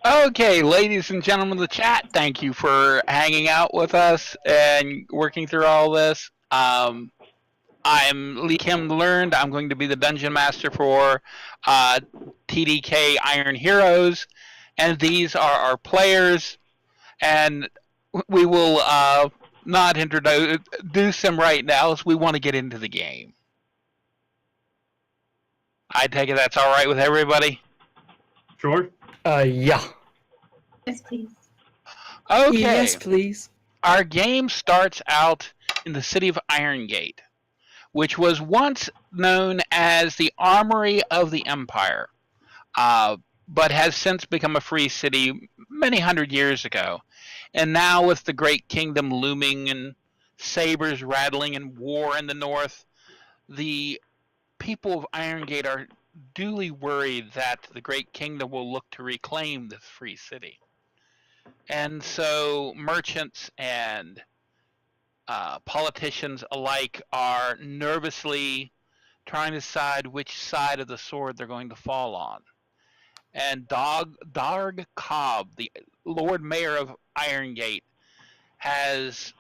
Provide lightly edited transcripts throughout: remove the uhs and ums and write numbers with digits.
Okay, ladies and gentlemen of the chat, thank you for hanging out with us and working through all this. I'm Lee Kim Learned. I'm going to be the dungeon master for uh, TDK Iron Heroes, and these are our players. And we will not introduce them right now, as we want to get into the game. I take it that's all right with everybody. Sure. Yeah. Yes, please. Okay. Yes, please. Our game starts out in the city of Irongate, which was once known as the Armory of the Empire, but has since become a free city many hundred years ago. And now, with the Great Kingdom looming and sabers rattling and war in the north, the people of Irongate are duly worried that the Great Kingdom will look to reclaim this free city. And so merchants and politicians alike are nervously trying to decide which side of the sword they're going to fall on. And Darg Cobb, the Lord Mayor of Irongate, has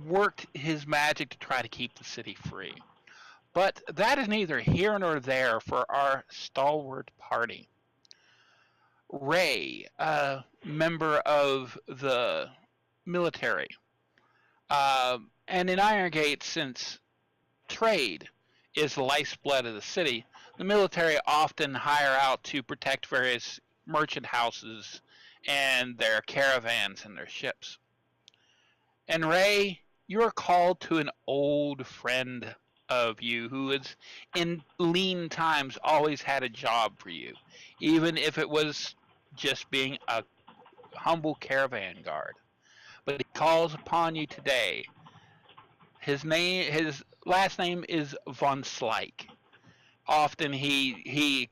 worked his magic to try to keep the city free. But that is neither here nor there for our stalwart party. Ray, a member of the military, and in Irongate, since trade is the lifeblood of the city, the military often hire out to protect various merchant houses and their caravans and their ships. And Ray, you are called to an old friend of you who has, in lean times, always had a job for you, even if it was just being a humble caravan guard. But he calls upon you today. His last name is Von Slyke. Often he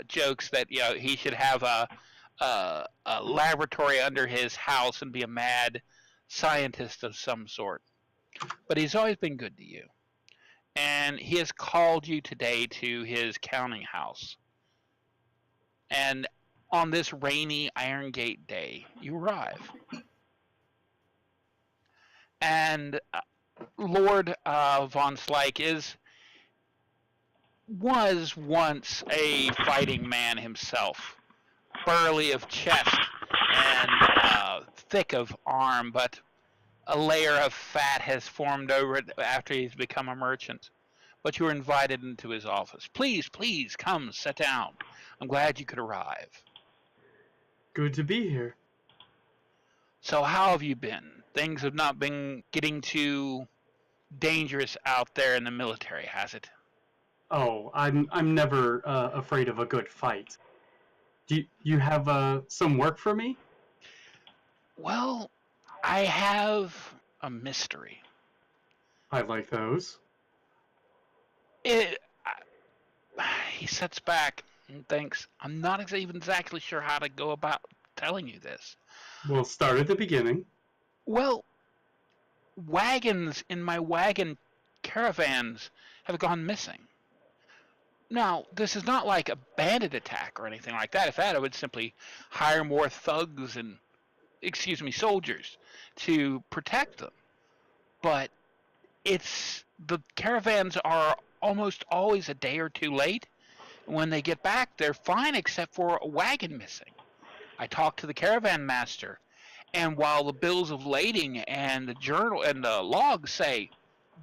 jokes that he should have a laboratory under his house and be a mad scientist of some sort. But he's always been good to you, and he has called you today to his counting house. And on this rainy Irongate day, you arrive. And Lord Von Slyke was once a fighting man himself, burly of chest and thick of arm, but a layer of fat has formed over it after he's become a merchant. But you were invited into his office. Please, please, come, sit down. I'm glad you could arrive. Good to be here. So how have you been? Things have not been getting too dangerous out there in the military, has it? Oh, I'm never afraid of a good fight. Do you have some work for me? Well, I have a mystery. I like those. He sits back and thinks, I'm not even exactly sure how to go about telling you this. We'll start at the beginning. Well, wagons in my wagon caravans have gone missing. Now, this is not like a bandit attack or anything like that. If that, I would simply hire more thugs and, soldiers to protect them. But the caravans are almost always a day or two late. When they get back, they're fine except for a wagon missing. I talked to the caravan master, and while the bills of lading and the journal and the logs say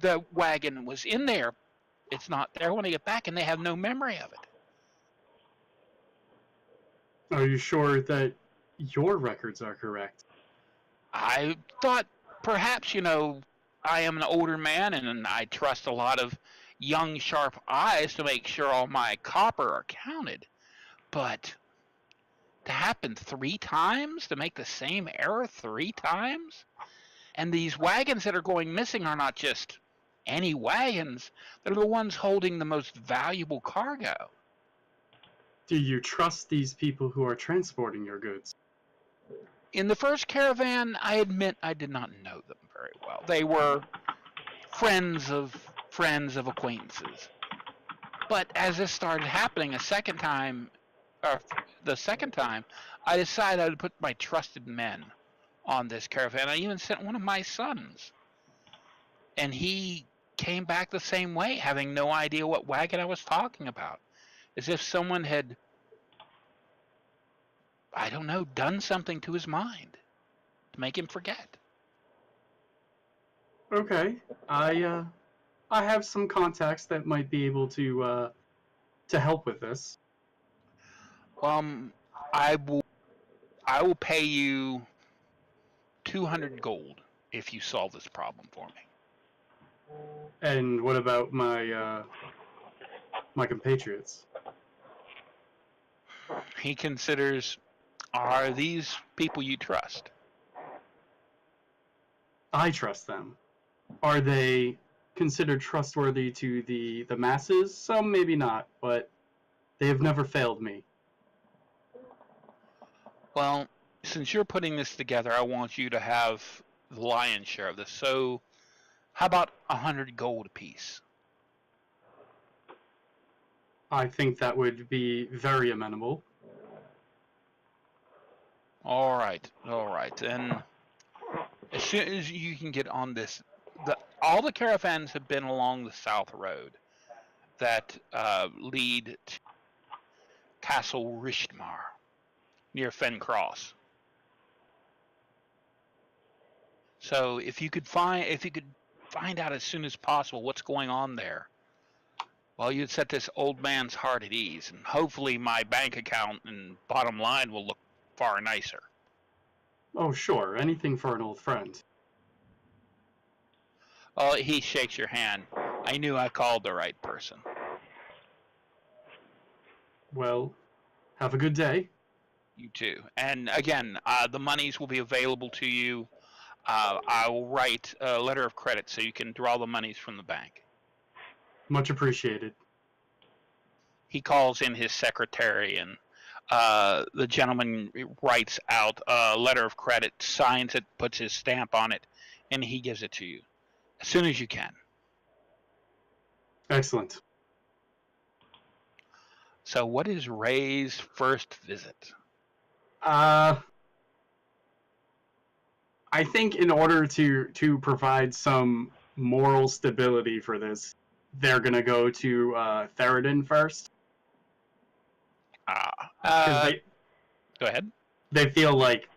the wagon was in there, it's not there when they get back, and they have no memory of it. Are you sure that your records are correct? I thought perhaps, I am an older man, and I trust a lot of young, sharp eyes to make sure all my copper are counted. But to happen 3 times, to make the same error 3 times? And these wagons that are going missing are not just any wagons. They're the ones holding the most valuable cargo. Do you trust these people who are transporting your goods? In the first caravan, I admit I did not know them very well. They were friends of acquaintances. But as this started happening a second time, the second time, I decided I'd put my trusted men on this caravan. I even sent one of my sons, and he came back the same way, having no idea what wagon I was talking about, as if someone had, I don't know, done something to his mind to make him forget. Okay, I have some contacts that might be able to help with this. Um, I will I will pay you 200 gold if you solve this problem for me. And what about my compatriots? He considers, are these people you trust? I trust them. Are they considered trustworthy to the masses? Some maybe not, but they have never failed me. Well, since you're putting this together, I want you to have the lion's share of this. So, how about 100 gold apiece? I think that would be very amenable. All right, all right. And as soon as you can get on this, all the caravans have been along the south road that lead to Castle Rishtmar near Fen Cross. So if you could find out as soon as possible what's going on there, well, you'd set this old man's heart at ease, and hopefully my bank account and bottom line will look far nicer. Oh, sure, anything for an old friend. Oh, he shakes your hand. I knew I called the right person. Well, have a good day. You too. And again, the monies will be available to you. I will write a letter of credit so you can draw the monies from the bank. Much appreciated. He calls in his secretary, and the gentleman writes out a letter of credit, signs it, puts his stamp on it, and he gives it to you as soon as you can. Excellent. So, what is Ray's first visit? I think in order to provide some moral stability for this, they're gonna go to Theridin first because Go ahead. they feel like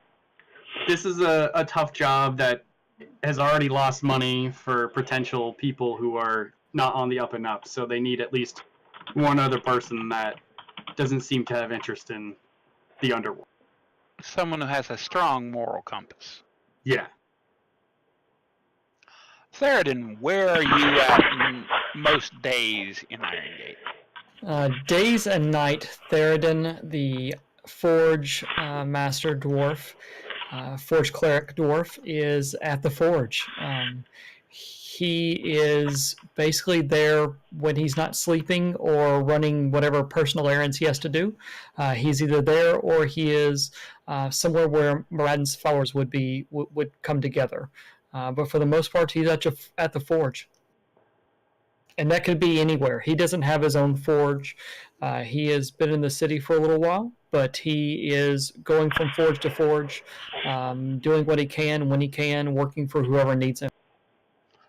this is a tough job that has already lost money for potential people who are not on the up and up. So they need at least one other person that doesn't seem to have interest in the underworld. Someone who has a strong moral compass. Yeah. Theridin, where are you at most days in Iron Gate? Days and night, Theridin, the Forge Master Dwarf, Forge Cleric Dwarf, is at the Forge. He is basically there when he's not sleeping or running whatever personal errands he has to do. He's either there or he is somewhere where Moradin's followers would come together. But for the most part, he's at the Forge. And that could be anywhere. He doesn't have his own forge. He has been in the city for a little while, but he is going from forge to forge, doing what he can when he can, working for whoever needs him.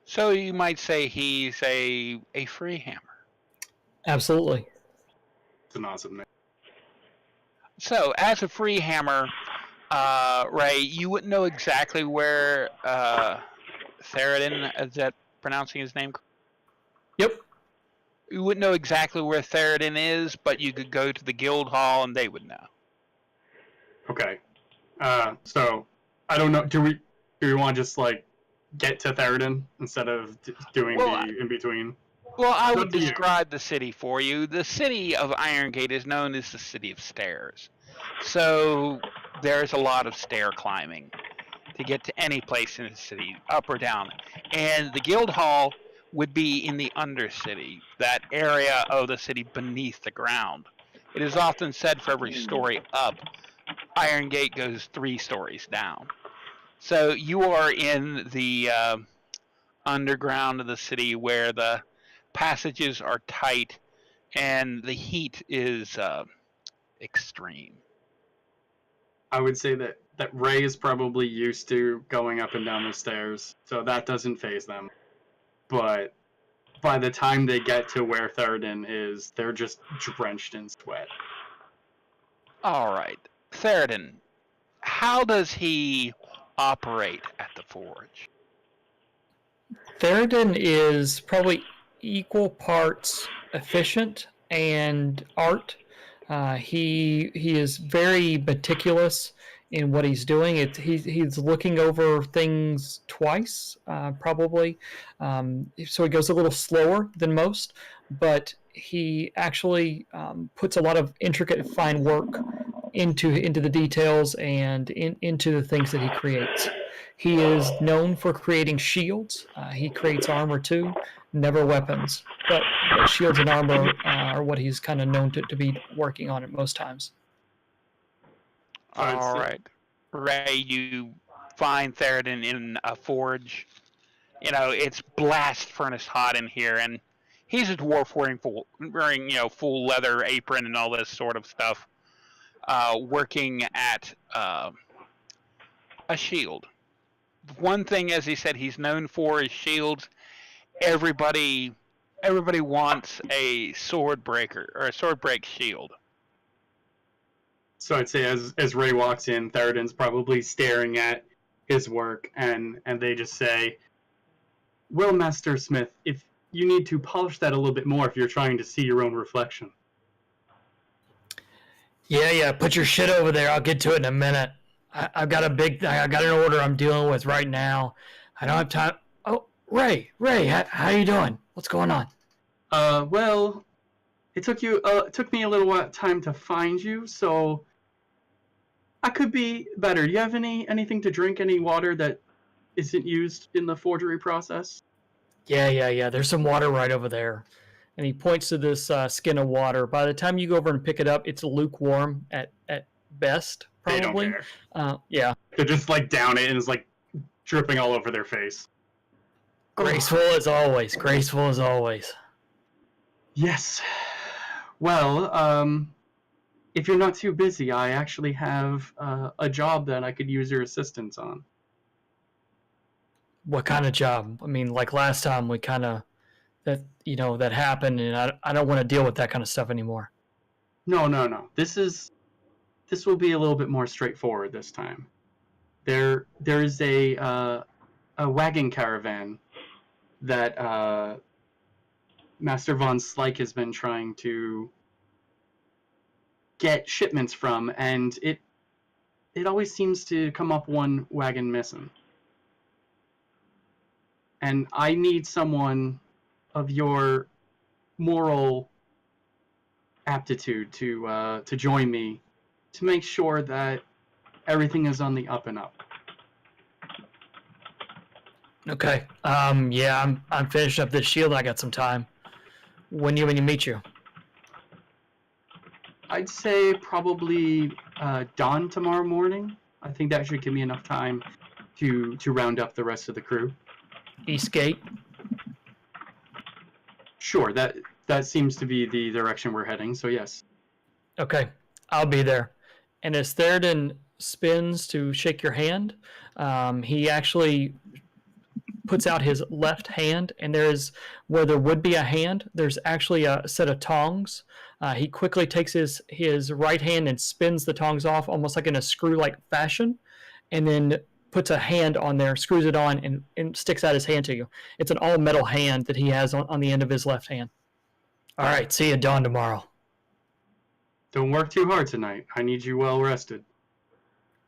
So you might say he's a free hammer. Absolutely. It's an awesome name. So as a free hammer, Ray, you wouldn't know exactly where Theridin, is that pronouncing his name? Yep. You wouldn't know exactly where Theridin is, but you could go to the guild hall and they would know. Okay. So I don't know. Do we want to just like get to Theridin instead of doing the in between? Well, I It's would up to you. describe the city for you. The city of Iron Gate is known as the City of Stairs. So there's a lot of stair climbing to get to any place in the city, up or down. And the guild hall would be in the Undercity, that area of the city beneath the ground. It is often said for every story up, Iron Gate goes 3 stories down. So you are in the underground of the city where the passages are tight and the heat is extreme. I would say that Ray is probably used to going up and down the stairs, so that doesn't faze them. But by the time they get to where Theoden is, they're just drenched in sweat. All right. Theoden, how does he operate at the forge? Theoden is probably equal parts efficient and art. He is very meticulous in what he's doing. He's looking over things twice, probably. So he goes a little slower than most, but he actually puts a lot of intricate, fine work into the details and into the things that he creates. He is known for creating shields. He creates armor too, never weapons. But shields and armor are what he's kind of known to be working on at most times. All right. Ray, you find Theoden in a forge. You know, it's blast furnace hot in here, and he's a dwarf wearing full leather apron and all this sort of stuff, working at a shield. One thing, as he said, he's known for is shields. Everybody wants a sword breaker or a sword break shield. So I'd say as Ray walks in, Theoden's probably staring at his work, and they just say, "Well, Master Smith, if you need to polish that a little bit more if you're trying to see your own reflection." Yeah, put your shit over there. I'll get to it in a minute. I got an order I'm dealing with right now. I don't have time. Oh, Ray, how you doing? What's going on? Well, it took me a little time to find you, so I could be better. Do you have anything to drink? Any water that isn't used in the forgery process? Yeah. There's some water right over there. And he points to this skin of water. By the time you go over and pick it up, it's lukewarm at best, probably. They don't care. Yeah. They're just like down it and it's like dripping all over their face. Graceful as always. Yes. Well, if you're not too busy, I actually have a job that I could use your assistance on. What kind of job? I mean, like last time we kind of that happened, and I don't want to deal with that kind of stuff anymore. No. This will be a little bit more straightforward this time. There is a wagon caravan that Master Von Slyke has been trying to get shipments from, and it always seems to come up one wagon missing. And I need someone of your moral aptitude to join me to make sure that everything is on the up and up. Okay. Yeah, I'm finishing up this shield. I got some time. When you meet you? I'd say probably dawn tomorrow morning. I think that should give me enough time to round up the rest of the crew. East Gate. Sure, that seems to be the direction we're heading. So yes. Okay, I'll be there. And as Theoden spins to shake your hand, he actually puts out his left hand, and there's where there would be a hand, there's actually a set of tongs. He quickly takes his right hand and spins the tongs off almost like in a screw-like fashion, and then puts a hand on there, screws it on, and sticks out his hand to you. It's an all-metal hand that he has on the end of his left hand. All right, see you at dawn tomorrow. Don't work too hard tonight. I need you well rested.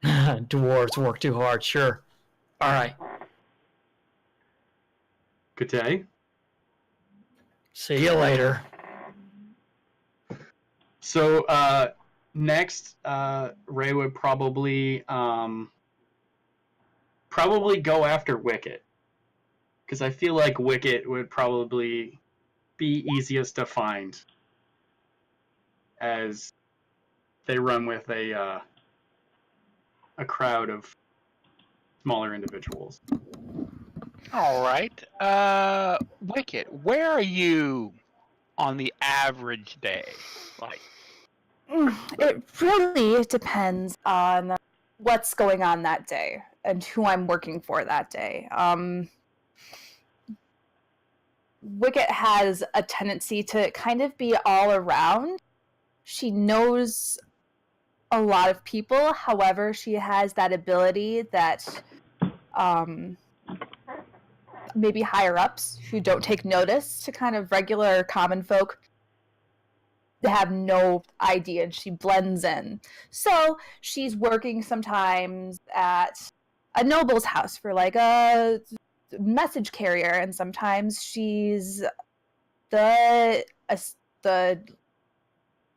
Dwarves work too hard, sure. All right. Good day. See you later. So next, Ray would probably go after Wicket, because I feel like Wicket would probably be easiest to find, as they run with a crowd of smaller individuals. All right. Wicket, where are you on the average day? Like, It really depends on what's going on that day and who I'm working for that day. Wicket has a tendency to kind of be all around. She knows a lot of people. However, she has that ability that maybe higher ups who don't take notice to kind of regular common folk have no idea, and she blends in. So she's working sometimes at a noble's house for like a message carrier, and sometimes she's the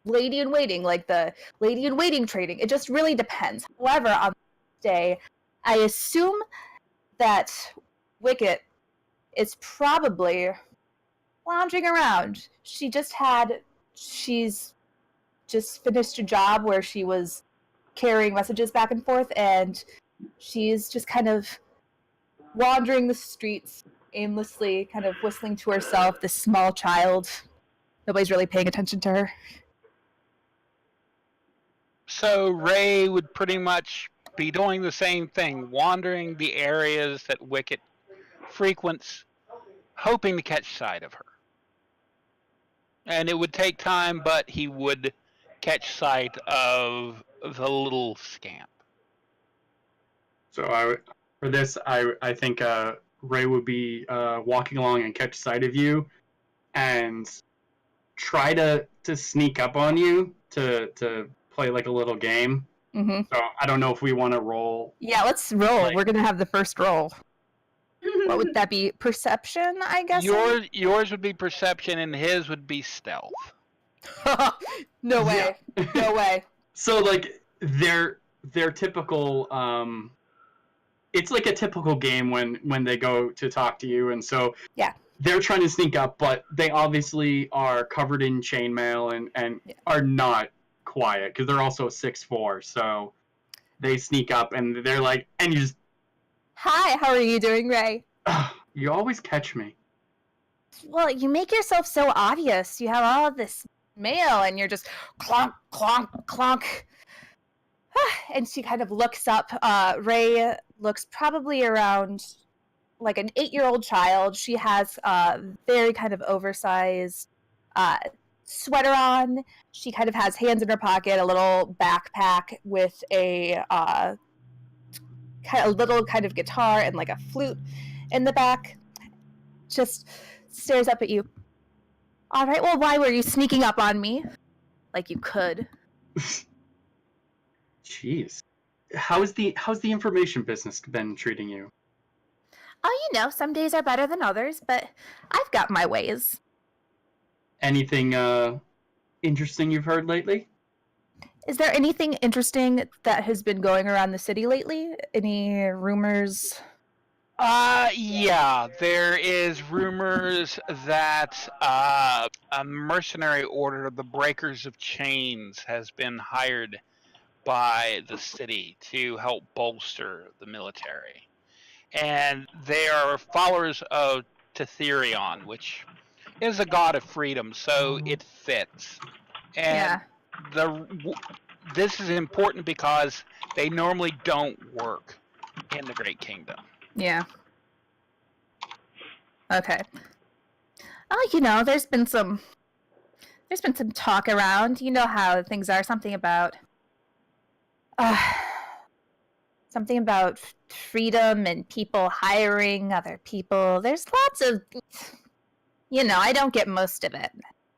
lady in waiting, like the lady in waiting trading. It just really depends. However, on this day, I assume that Wicket is probably lounging around. She's just finished a job where she was carrying messages back and forth, and she's just kind of wandering the streets aimlessly, kind of whistling to herself, this small child. Nobody's really paying attention to her. So Ray would pretty much be doing the same thing, wandering the areas that Wicket frequents, hoping to catch sight of her. And it would take time, but he would catch sight of the little scamp. So I think Ray would be walking along and catch sight of you, and try to sneak up on you to play like a little game. Mm-hmm. So I don't know if we want to roll. Yeah, let's roll. Like- We're gonna have the first roll. What would that be? Perception, I guess. Yours would be perception, and his would be stealth. No way. No way. So like their typical it's like a typical game when they go to talk to you, and so Yeah. they're trying to sneak up, but they obviously are covered in chainmail and Yeah. are not quiet because they're also 6'4", so they sneak up and they're like, and you just, Hi, how are you doing, Ray? you always catch me. Well, you make yourself so obvious. You have all this mail, and you're just clonk, clonk, clonk. And she kind of looks up. Ray looks probably around like an 8-year-old child. She has a very kind of oversized sweater on. She kind of has hands in her pocket, a little backpack with a little kind of guitar and like a flute in the back. Just stares up at you. All right, well, why were you sneaking up on me? Like you could. Jeez. How's the information business been treating you? Oh, you know, some days are better than others, but I've got my ways. Anything interesting you've heard lately? Is there anything interesting that has been going around the city lately? Any rumors? Yeah, there is rumors that a mercenary order, the Breakers of Chains, has been hired by the city to help bolster the military. And they are followers of Tetherion, which is a god of freedom, so it fits. And this is important because they normally don't work in the Great Kingdom. Yeah. Okay. Oh, you know, there's been some talk around. You know how things are. Something about freedom and people hiring other people. There's lots of, you know, I don't get most of it.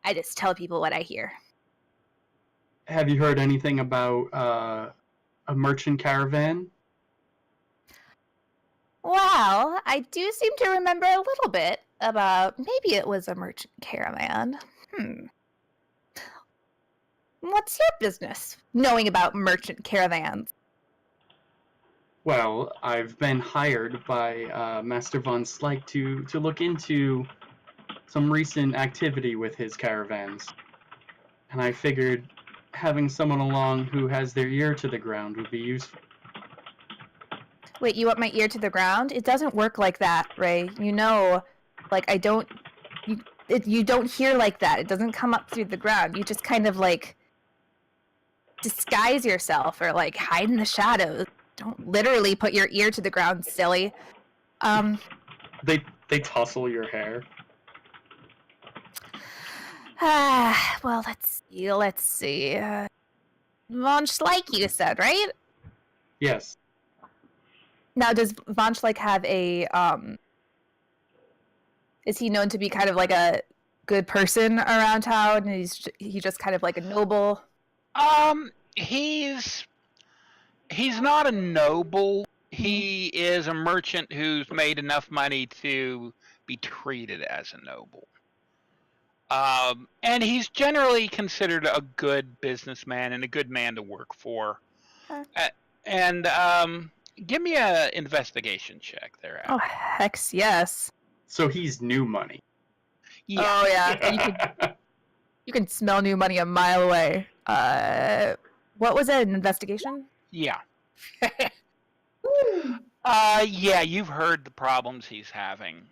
I just tell people what I hear. Have you heard anything about a merchant caravan? Well, I do seem to remember a little bit about maybe it was a merchant caravan. What's your business knowing about merchant caravans? Well, I've been hired by Master von Slyke to look into some recent activity with his caravans. And I figured having someone along who has their ear to the ground would be useful. Wait, you want my ear to the ground? It doesn't work like that, Ray. You know, like you don't hear like that. It doesn't come up through the ground. You just kind of like disguise yourself or like hide in the shadows. Don't literally put your ear to the ground, silly. They tussle your hair. Well, let's see. Von Schleich, you said, right? Yes. Now, does Von Schleich have a is he known to be kind of like a good person around town? And he just kind of like a noble? He's not a noble. He is a merchant who's made enough money to be treated as a noble. And he's generally considered a good businessman and a good man to work for. Huh. And give me a investigation check there. Oh, heck yes. So he's new money. Yeah. Oh, yeah. You can smell new money a mile away. What was it? An investigation? Yeah. Yeah, you've heard the problems he's having.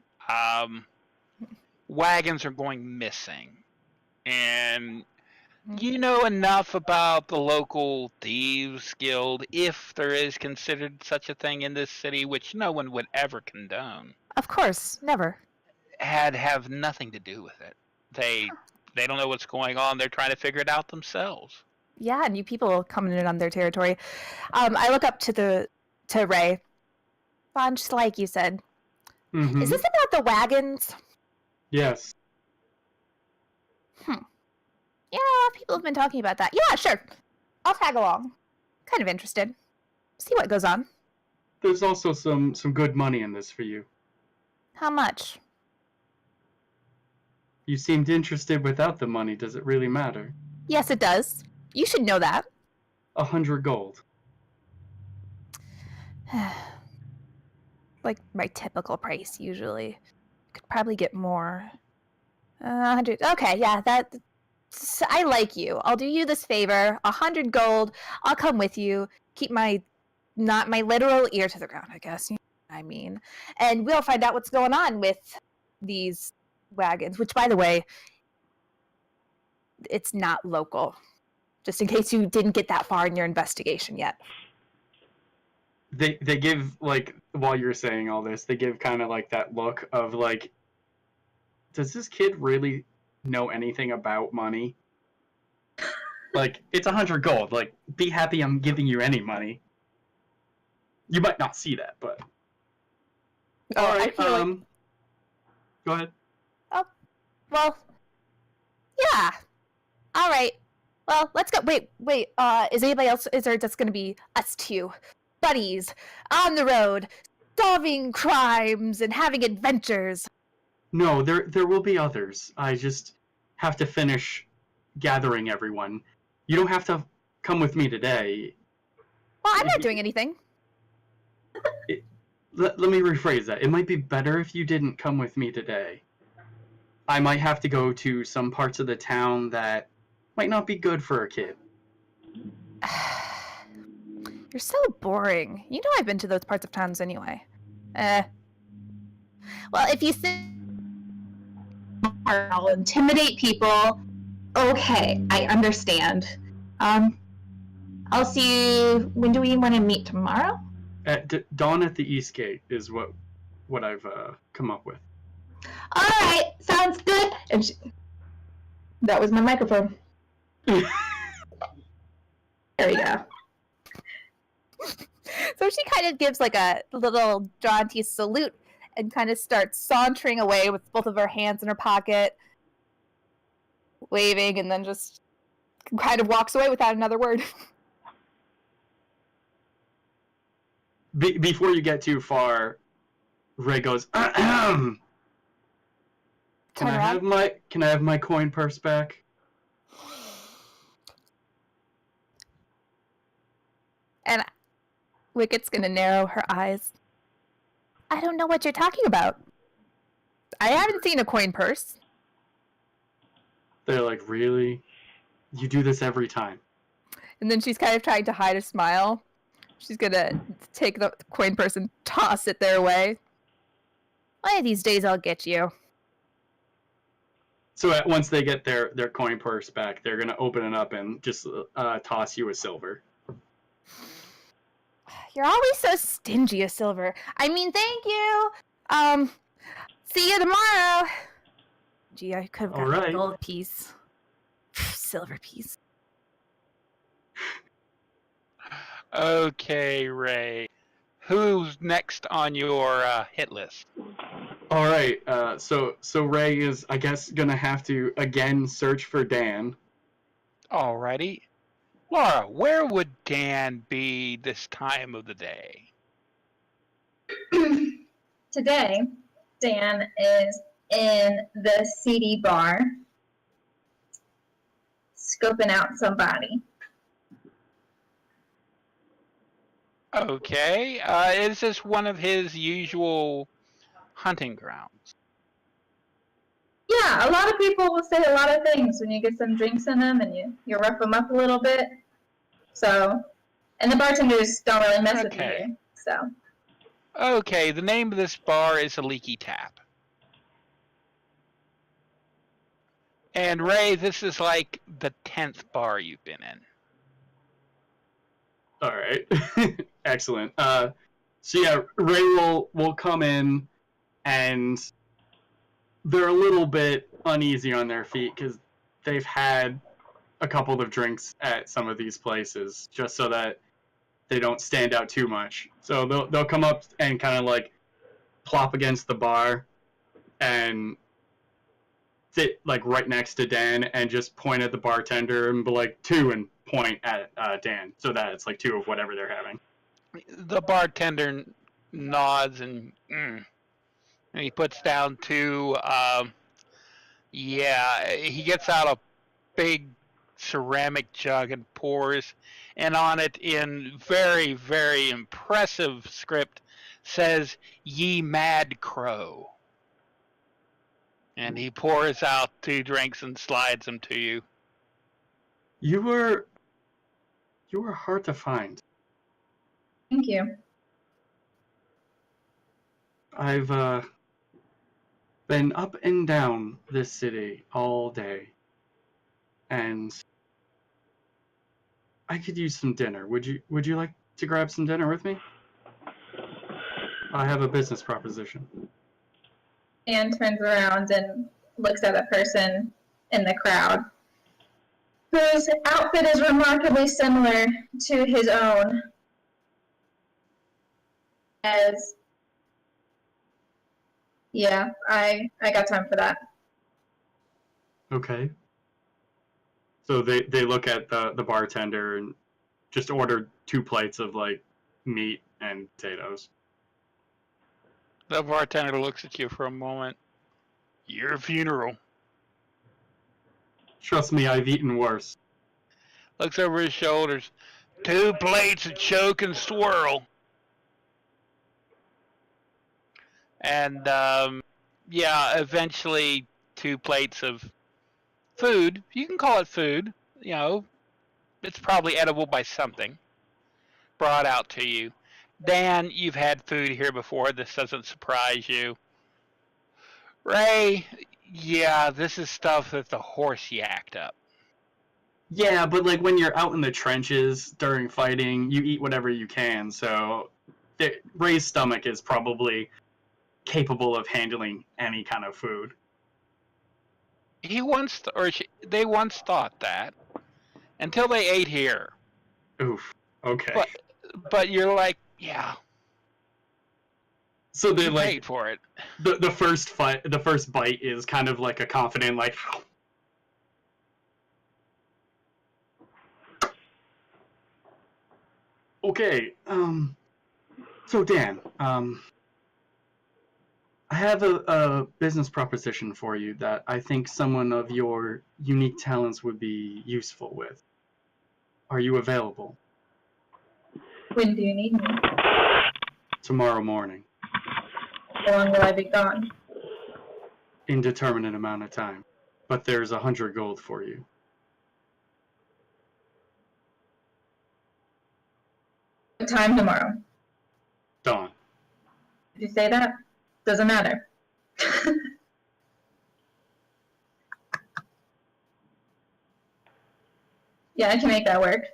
Wagons are going missing. And you know enough about the local thieves guild, if there is considered such a thing in this city, which no one would ever condone. Of course, never. Have nothing to do with it. They don't know what's going on. They're trying to figure it out themselves. Yeah, new people coming in on their territory. I look up to Ray. Von Schleich, you said. Mm-hmm. Is this about the wagons? Yes. Yeah, people have been talking about that. Yeah, sure. I'll tag along. Kind of interested. See what goes on. There's also some good money in this for you. How much? You seemed interested without the money. Does it really matter? Yes, it does. You should know that. 100 gold. Like my typical price, usually. Could probably get more. 100. Okay, yeah, I like you. I'll do you this favor. 100 gold. I'll come with you. Keep not my literal ear to the ground, I guess. You know what I mean. And we'll find out what's going on with these wagons, which, by the way, it's not local. Just in case you didn't get that far in your investigation yet. They give, like, while you're saying all this, they give kind of like that look of like, does this kid really know anything about money? Like, it's 100 gold. Like, be happy I'm giving you any money. You might not see that, but. Oh, All right. I feel like... Go ahead. Oh, well, yeah. All right. Well, let's go. Wait. Is anybody else? Is there just going to be us two buddies on the road, solving crimes and having adventures? No, there will be others. I just have to finish gathering everyone. You don't have to come with me today. Well, I'm not doing anything. Let me rephrase that. It might be better if you didn't come with me today. I might have to go to some parts of the town that might not be good for a kid. You're so boring. You know I've been to those parts of towns anyway. Well, if you sit, I'll intimidate people. Okay, I understand. I'll see you. When do we want to meet? Tomorrow? At dawn at the East Gate is what I've come up with. All right, sounds good. And that was my microphone. There we go. So she kind of gives like a little jaunty salute and kind of starts sauntering away with both of her hands in her pocket, waving, and then just kind of walks away without another word. Before you get too far, Ray goes, Can I have my coin purse back? And Wicket's gonna narrow her eyes. I don't know what you're talking about. I haven't seen a coin purse. They're like, really? You do this every time. And then she's kind of trying to hide a smile. She's gonna take the coin purse and toss it their way. One of these days I'll get you. So once they get their coin purse back, they're gonna open it up and just toss you a silver. You're always so stingy of silver. I mean, thank you. See you tomorrow. Gee, I could have All got a right. gold piece. Silver piece. Okay, Ray. Who's next on your hit list? All right. So Ray is, I guess, gonna have to again search for Dan. Alrighty. Laura, where would Dan be this time of the day? Today, Dan is in the CD bar, scoping out somebody. Okay. Is this one of his usual hunting grounds? Yeah, a lot of people will say a lot of things when you get some drinks in them and you rough them up a little bit. So, and the bartenders don't really mess with you Okay. here. So, Okay, the name of this bar is a Leaky Tap. And Ray, this is like the 10th bar you've been in. All right. Excellent. So yeah, Ray will come in, and they're a little bit uneasy on their feet because they've had a couple of drinks at some of these places, just so that they don't stand out too much. So they'll come up and kind of like plop against the bar and sit like right next to Dan and just point at the bartender and be like 2 and point at Dan, so that it's like 2 of whatever they're having. The bartender nods and he puts down 2. Yeah, he gets out a big ceramic jug and pours, and on it in very, very impressive script says, "Ye mad crow." And he pours out 2 drinks and slides them to you. You were hard to find. thank you. I've been up and down this city all day, and I could use some dinner. Would you like to grab some dinner with me? I have a business proposition. Dan turns around and looks at a person in the crowd whose outfit is remarkably similar to his own. As, yeah, I got time for that. Okay. So they look at the bartender and just order 2 plates of like meat and potatoes. The bartender looks at you for a moment. Your funeral. Trust me, I've eaten worse. Looks over his shoulders. 2 plates of choke and swirl. And yeah, eventually 2 plates of food. You can call it food. You know, it's probably edible by something. Brought out to you. Dan, you've had food here before. This doesn't surprise you. Ray, yeah, this is stuff that the horse yacked up. Yeah, but like when you're out in the trenches during fighting, you eat whatever you can. So Ray's stomach is probably capable of handling any kind of food. They once thought that until they ate here. Oof. Okay. But you're like, yeah, So they you like paid for it. the first bite is kind of like a confident like. Okay. So Dan, I have a business proposition for you that I think someone of your unique talents would be useful with. Are you available? When do you need me? Tomorrow morning. How long will I be gone? Indeterminate amount of time. But there's 100 gold for you. What time tomorrow? Dawn. Did you say that? Doesn't matter. Yeah, I can make that work.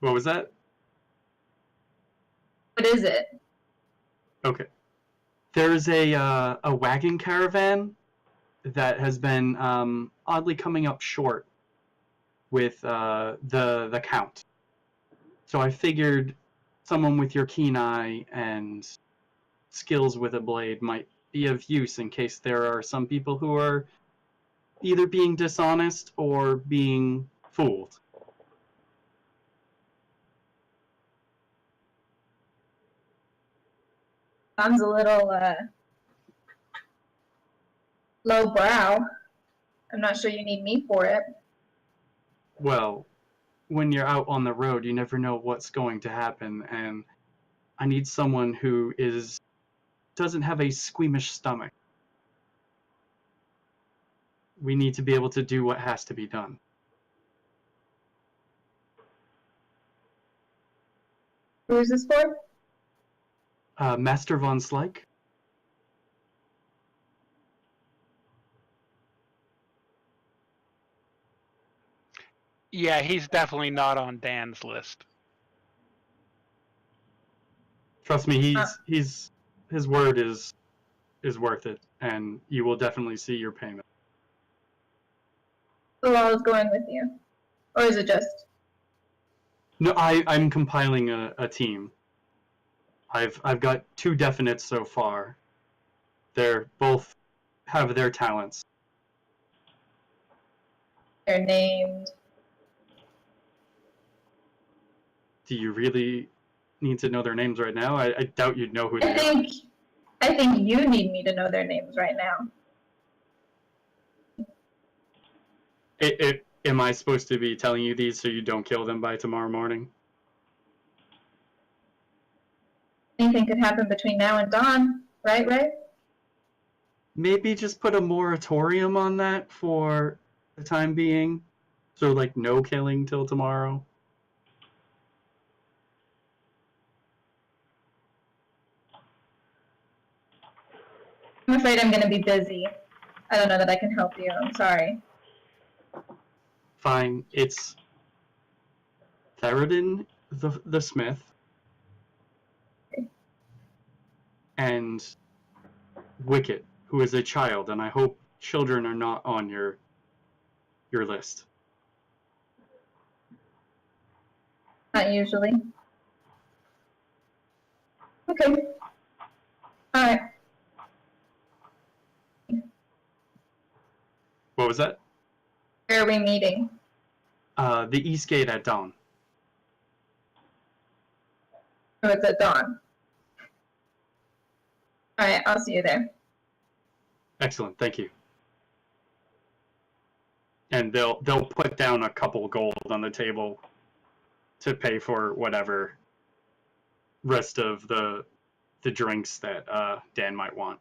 What was that? What is it? Okay. There's a wagon caravan that has been oddly coming up short with the count. So I figured someone with your keen eye and skills with a blade might be of use in case there are some people who are either being dishonest or being fooled. Sounds a little lowbrow. I'm not sure you need me for it. Well, when you're out on the road, you never know what's going to happen, and I need someone who doesn't have a squeamish stomach. We need to be able to do what has to be done. Who is this for? Master von Slyke? Yeah, he's definitely not on Dan's list. Trust me, his word is worth it, and you will definitely see your payment. Who all is going with you? Or is it just... No, I'm compiling a team. I've got 2 definites so far. They're both have their talents. They're named... Do you really need to know their names right now? I doubt you'd know who they are. I think you need me to know their names right now. Am I supposed to be telling you these so you don't kill them by tomorrow morning? Anything could happen between now and dawn, right, Ray? Maybe just put a moratorium on that for the time being. So, like, no killing till tomorrow. I'm afraid I'm going to be busy. I don't know that I can help you. I'm sorry. Fine. It's Theroden the Smith and Wicket, who is a child, and I hope children are not on your list. Not usually. Okay. Alright. What was that? Where are we meeting? The East Gate at dawn. Oh, it's at dawn. Alright, I'll see you there. Excellent, thank you. And they'll put down a couple gold on the table to pay for whatever rest of the drinks that Dan might want.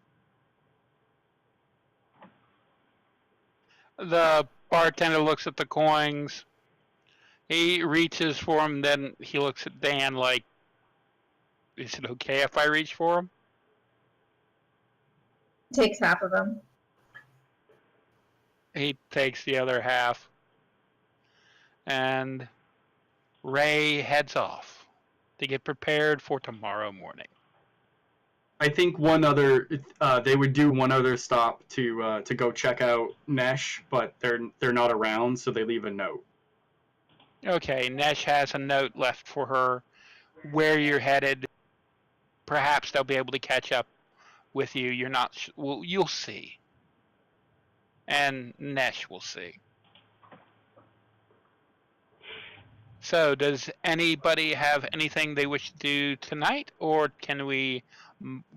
The bartender looks at the coins. He reaches for them, then he looks at Dan like, is it okay if I reach for him? Takes half of them. He takes the other half. And Ray heads off to get prepared for tomorrow morning. I think they would do one other stop to go check out Nesh, but they're not around, so they leave a note. Okay, Nesh has a note left for her where you're headed. Perhaps they'll be able to catch up with you. You're not. Well, you'll see. And Nesh will see. So, does anybody have anything they wish to do tonight, or can we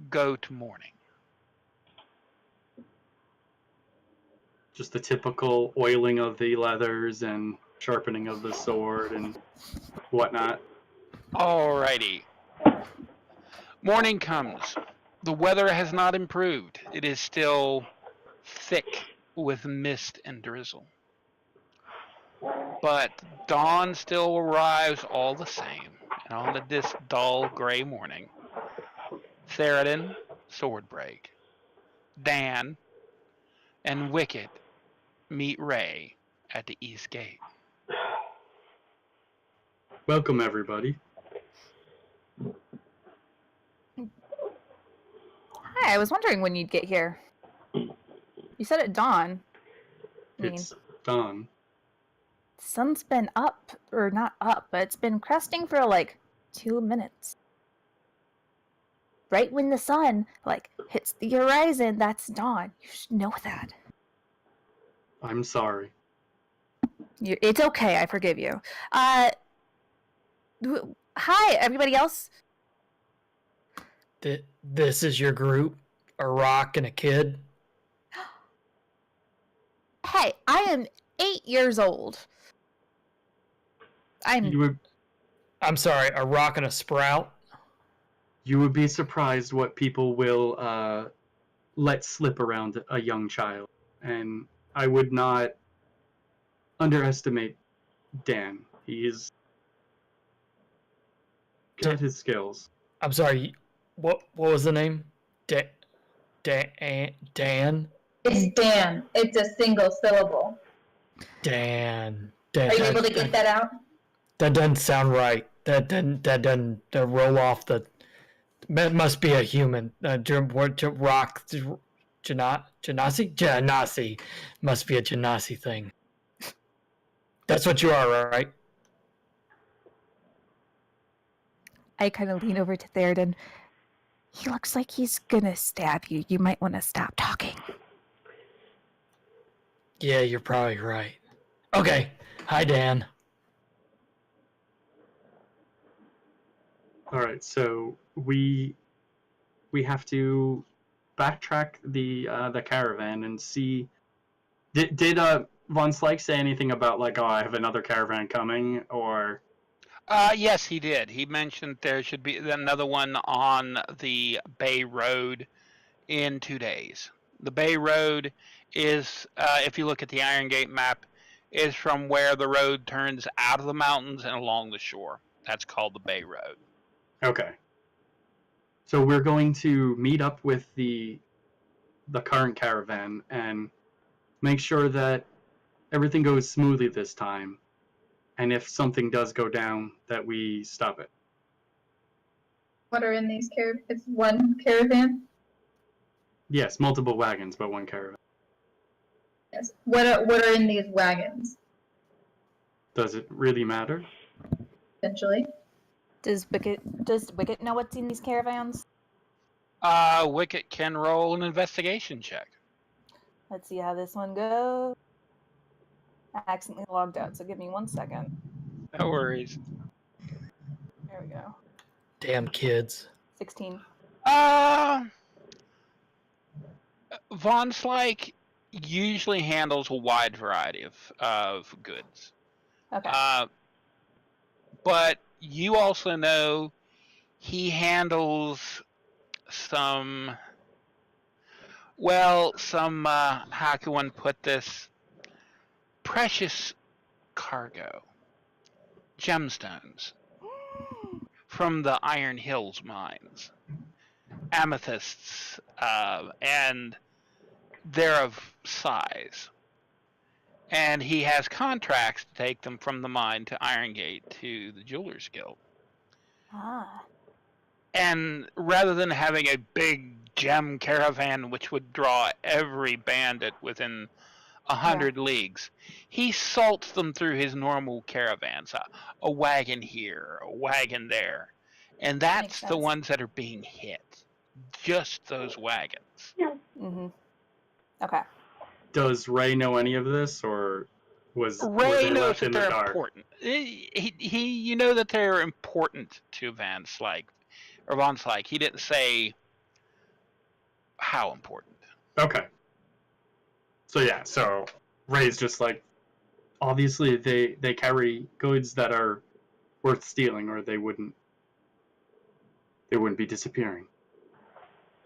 go to morning? Just the typical oiling of the leathers and sharpening of the sword and whatnot. Alrighty. Morning comes. The weather has not improved. It is still thick with mist and drizzle. But dawn still arrives all the same, and on this dull gray morning, Theroden, Swordbreak, Dan, and Wicket meet Ray at the East Gate. Welcome, everybody. Hi, I was wondering when you'd get here. You said at dawn. I mean, It's dawn. the sun's been up, or not up, but it's been cresting for like 2 minutes. Right when the sun, like, hits the horizon, that's dawn. You should know that. I'm sorry. It's okay, I forgive you. Hi, everybody else. This is your group? A rock and a kid? Hey, I am 8 years old. I'm sorry, a rock and a sprout? You would be surprised what people will let slip around a young child. And I would not underestimate Dan. He's got his skills. I'm sorry, what was the name? Dan? It's Dan. It's a single syllable. Dan. Are you able to get that out? That doesn't sound right. That doesn't roll off the. That must be a human. Rock. Genasi must be a Genasi thing. That's what you are, right? I kind of lean over to Theoden. He looks like he's gonna stab you. You might want to stop talking. Yeah, you're probably right. Okay. Hi, Dan. All right, so we have to backtrack the caravan and see. Did Von Slyke say anything about like, oh, I have another caravan coming, or? Yes, he did. He mentioned there should be another one on the Bay Road in 2 days. The Bay Road is, if you look at the Iron Gate map, is from where the road turns out of the mountains and along the shore. That's called the Bay Road. Okay. So we're going to meet up with the current caravan and make sure that everything goes smoothly this time. And if something does go down, that we stop it. What are in these caravans? It's one caravan? Yes, multiple wagons, but one caravan. Yes. What are in these wagons, Does it really matter? essentially? Does Wicket know what's in these caravans? Wicket can roll an investigation check. Let's see how this one goes. I accidentally logged out, so give me 1 second. No worries. There we go. Damn kids. 16. Von Slyke usually handles a wide variety of goods. Okay. But you also know he handles some, how can one put this? Precious cargo. Gemstones from the Iron Hills mines. Amethysts, and they're of size. And he has contracts to take them from the mine to Iron Gate to the Jewelers Guild. Ah. And rather than having a big gem caravan which would draw every bandit within 100 leagues, he salts them through his normal caravans. A wagon here, a wagon there. And that's the ones that are being hit. Just those wagons. Mm-hmm. Okay. Does Ray know any of this, or was Ray it knows left that in the they're dark? important. You know that they're important to Van Slyke, or Von Slyke. He didn't say how important. Okay. So Ray's just like, obviously they carry goods that are worth stealing, or they wouldn't be disappearing.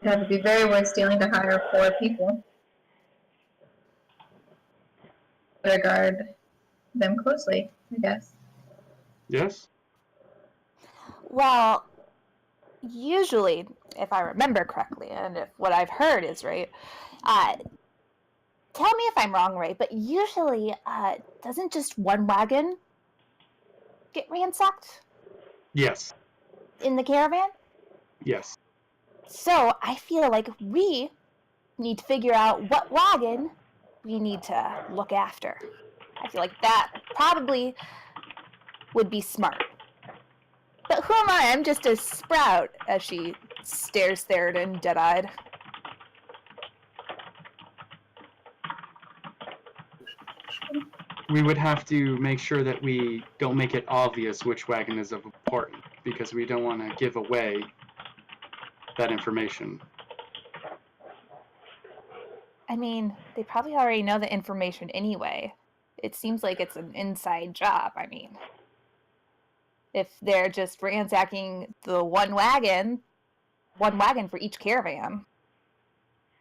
It would be very worth stealing to hire 4 people. Better guard them closely, I guess. Yes? Well, usually, if I remember correctly, and if what I've heard is right, tell me if I'm wrong, Ray, but usually, doesn't just one wagon get ransacked Yes. in the caravan? Yes. So I feel like we need to figure out what wagon we need to look after. I feel like that probably would be smart. But who am I? I'm just a sprout, as she stares Theoden dead-eyed. We would have to make sure that we don't make it obvious which wagon is of importance, because we don't want to give away that information. I mean, they probably already know the information anyway. It seems like it's an inside job. I mean, if they're just ransacking the one wagon for each caravan,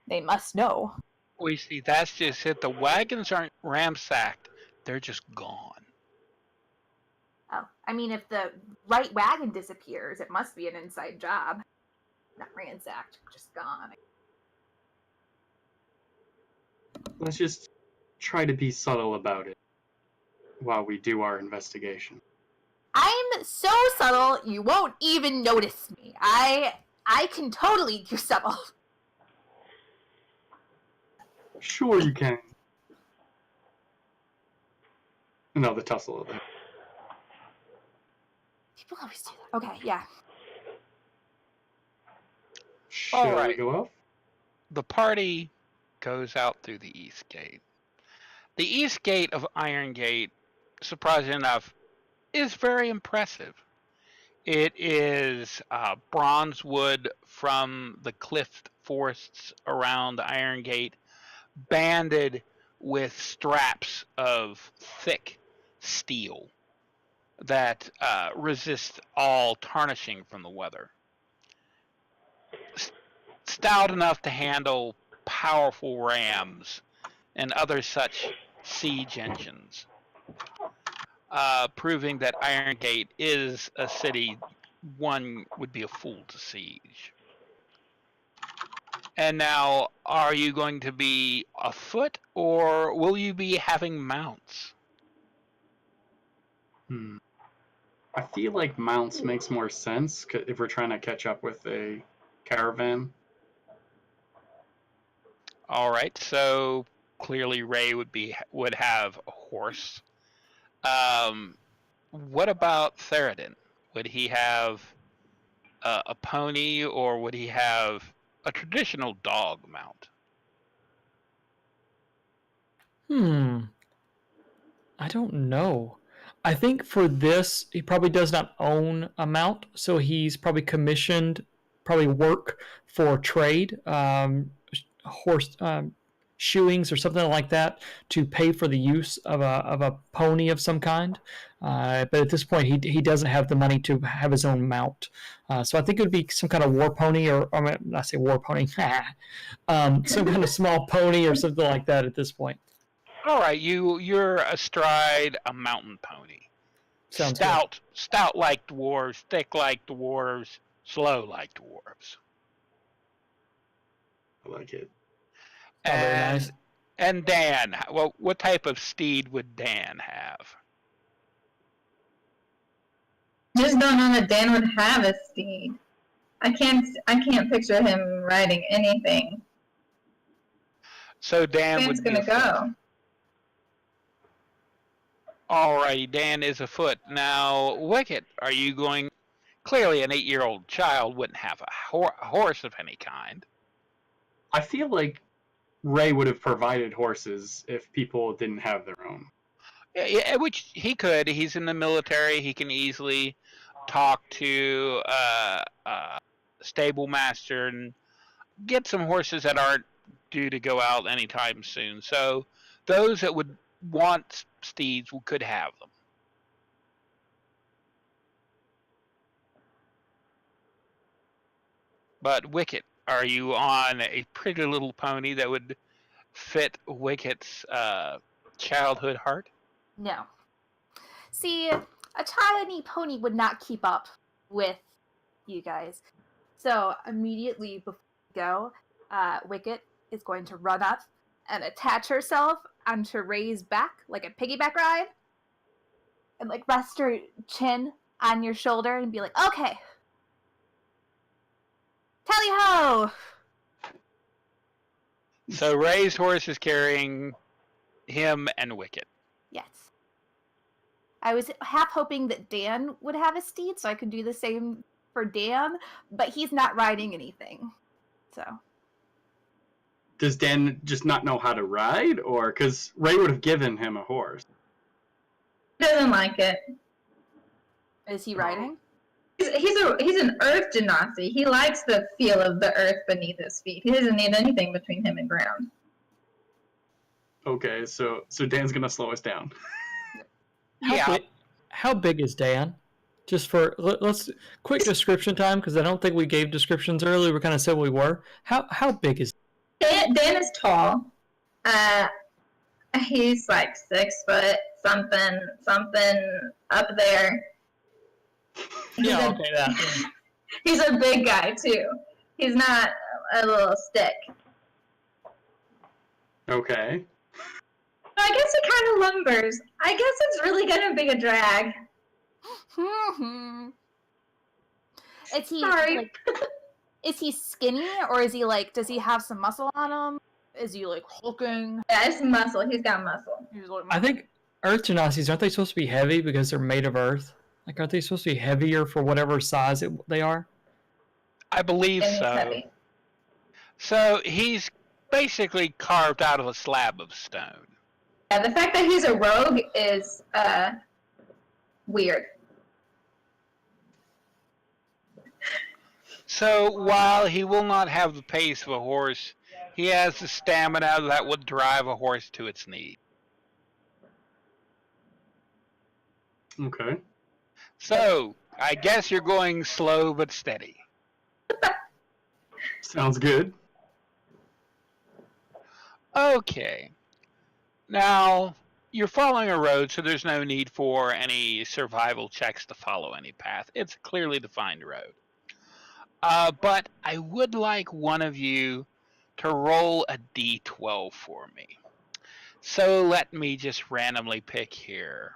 they must know. We see that's just it. The wagons aren't ransacked; they're just gone. Oh, I mean, if the right wagon disappears, it must be an inside job. Not ransacked, just gone. Let's just try to be subtle about it while we do our investigation. I'm so subtle, you won't even notice me. I can totally do subtle. Sure you can. No, the tussle of it. People always do that. Okay, yeah. Shall we Alright. go out? The party goes out through the east gate. The east gate of Iron Gate, surprisingly enough, is very impressive. It is bronze wood from the cliff forests around the Iron Gate, banded with straps of thick steel that resist all tarnishing from the weather. Stout enough to handle powerful rams and other such siege engines, proving that Iron Gate is a city one would be a fool to siege. And now, are you going to be afoot, or will you be having mounts? I feel like mounts makes more sense if we're trying to catch up with a caravan. All right, so clearly Ray would have a horse. What about Theoden? Would he have a pony, or would he have a traditional dog mount? I don't know. I think for this, he probably does not own a mount, so he's probably commissioned, probably work for trade, horse shoeings or something like that to pay for the use of a pony of some kind. But at this point, he doesn't have the money to have his own mount. So I think it would be some kind of war pony, or I mean, I say war pony, some kind of small pony or something like that at this point. All right, you're astride a mountain pony. Sounds Stout like dwarves, thick like dwarves, slow like dwarves. I like it. Oh, very nice. And Dan, well, what type of steed would Dan have? Just don't know that Dan would have a steed. I can't picture him riding anything. So Dan Dan's would be gonna afoot. go. Alrighty, Dan is afoot. Now, Wicket, are you going? Clearly, an 8-year-old child wouldn't have a horse of any kind. I feel like Ray would have provided horses if people didn't have their own. Yeah, which he could. He's in the military. He can easily talk to stable master and get some horses that aren't due to go out anytime soon. So those that would want steeds could have them. But Wicket, are you on a pretty little pony that would fit Wicket's childhood heart? No. See, a tiny pony would not keep up with you guys. So immediately before we go, Wicket is going to run up and attach herself onto Ray's back like a piggyback ride, and like rest her chin on your shoulder and be like, "Okay, tally ho!" So Ray's horse is carrying him and Wicket. Yes. I was half hoping that Dan would have a steed so I could do the same for Dan, but he's not riding anything. So. Does Dan just not know how to ride, or because Ray would have given him a horse? He doesn't like it. Is he riding? He's an earth genasi. He likes the feel of the earth beneath his feet. He doesn't need anything between him and ground. Okay, so Dan's gonna slow us down. How big is Dan? Just for let's quick description time, because I don't think we gave descriptions earlier. We kind of said we were. How big is Dan is tall. He's like 6 foot something up there. Yeah, He's a big guy too. He's not a little stick. Okay. I guess he kind of lumbers. I guess it's really gonna be a drag. Is he Sorry. like, is he skinny, or is he like, does he have some muscle on him? Is he like hulking? Yeah, it's muscle. He's got muscle. I think Earth Genasis, aren't they supposed to be heavy because they're made of Earth? Like, aren't they supposed to be heavier for whatever size they are? I believe And he's so. heavy. So he's basically carved out of a slab of stone. Yeah, the fact that he's a rogue is weird. So while he will not have the pace of a horse, he has the stamina that would drive a horse to its knees. Okay. So I guess you're going slow but steady. Sounds good. Okay. Now, you're following a road, so there's no need for any survival checks to follow any path. It's a clearly defined road. But I would like one of you to roll a d12 for me. So let me just randomly pick here.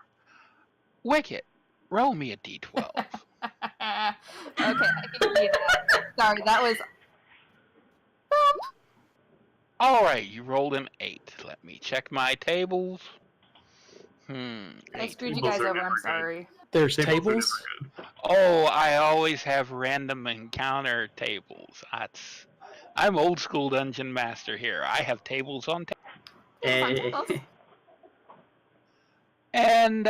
Wicket, roll me a d12. Okay, I can do that. Sorry, that was. Alright, you rolled an 8. Let me check my tables. I 8. screwed you Tables guys are over. never I'm good. sorry. There's Tables are tables? never Oh, I always have random encounter tables. I'm old school dungeon master here. I have tables on tables. good. And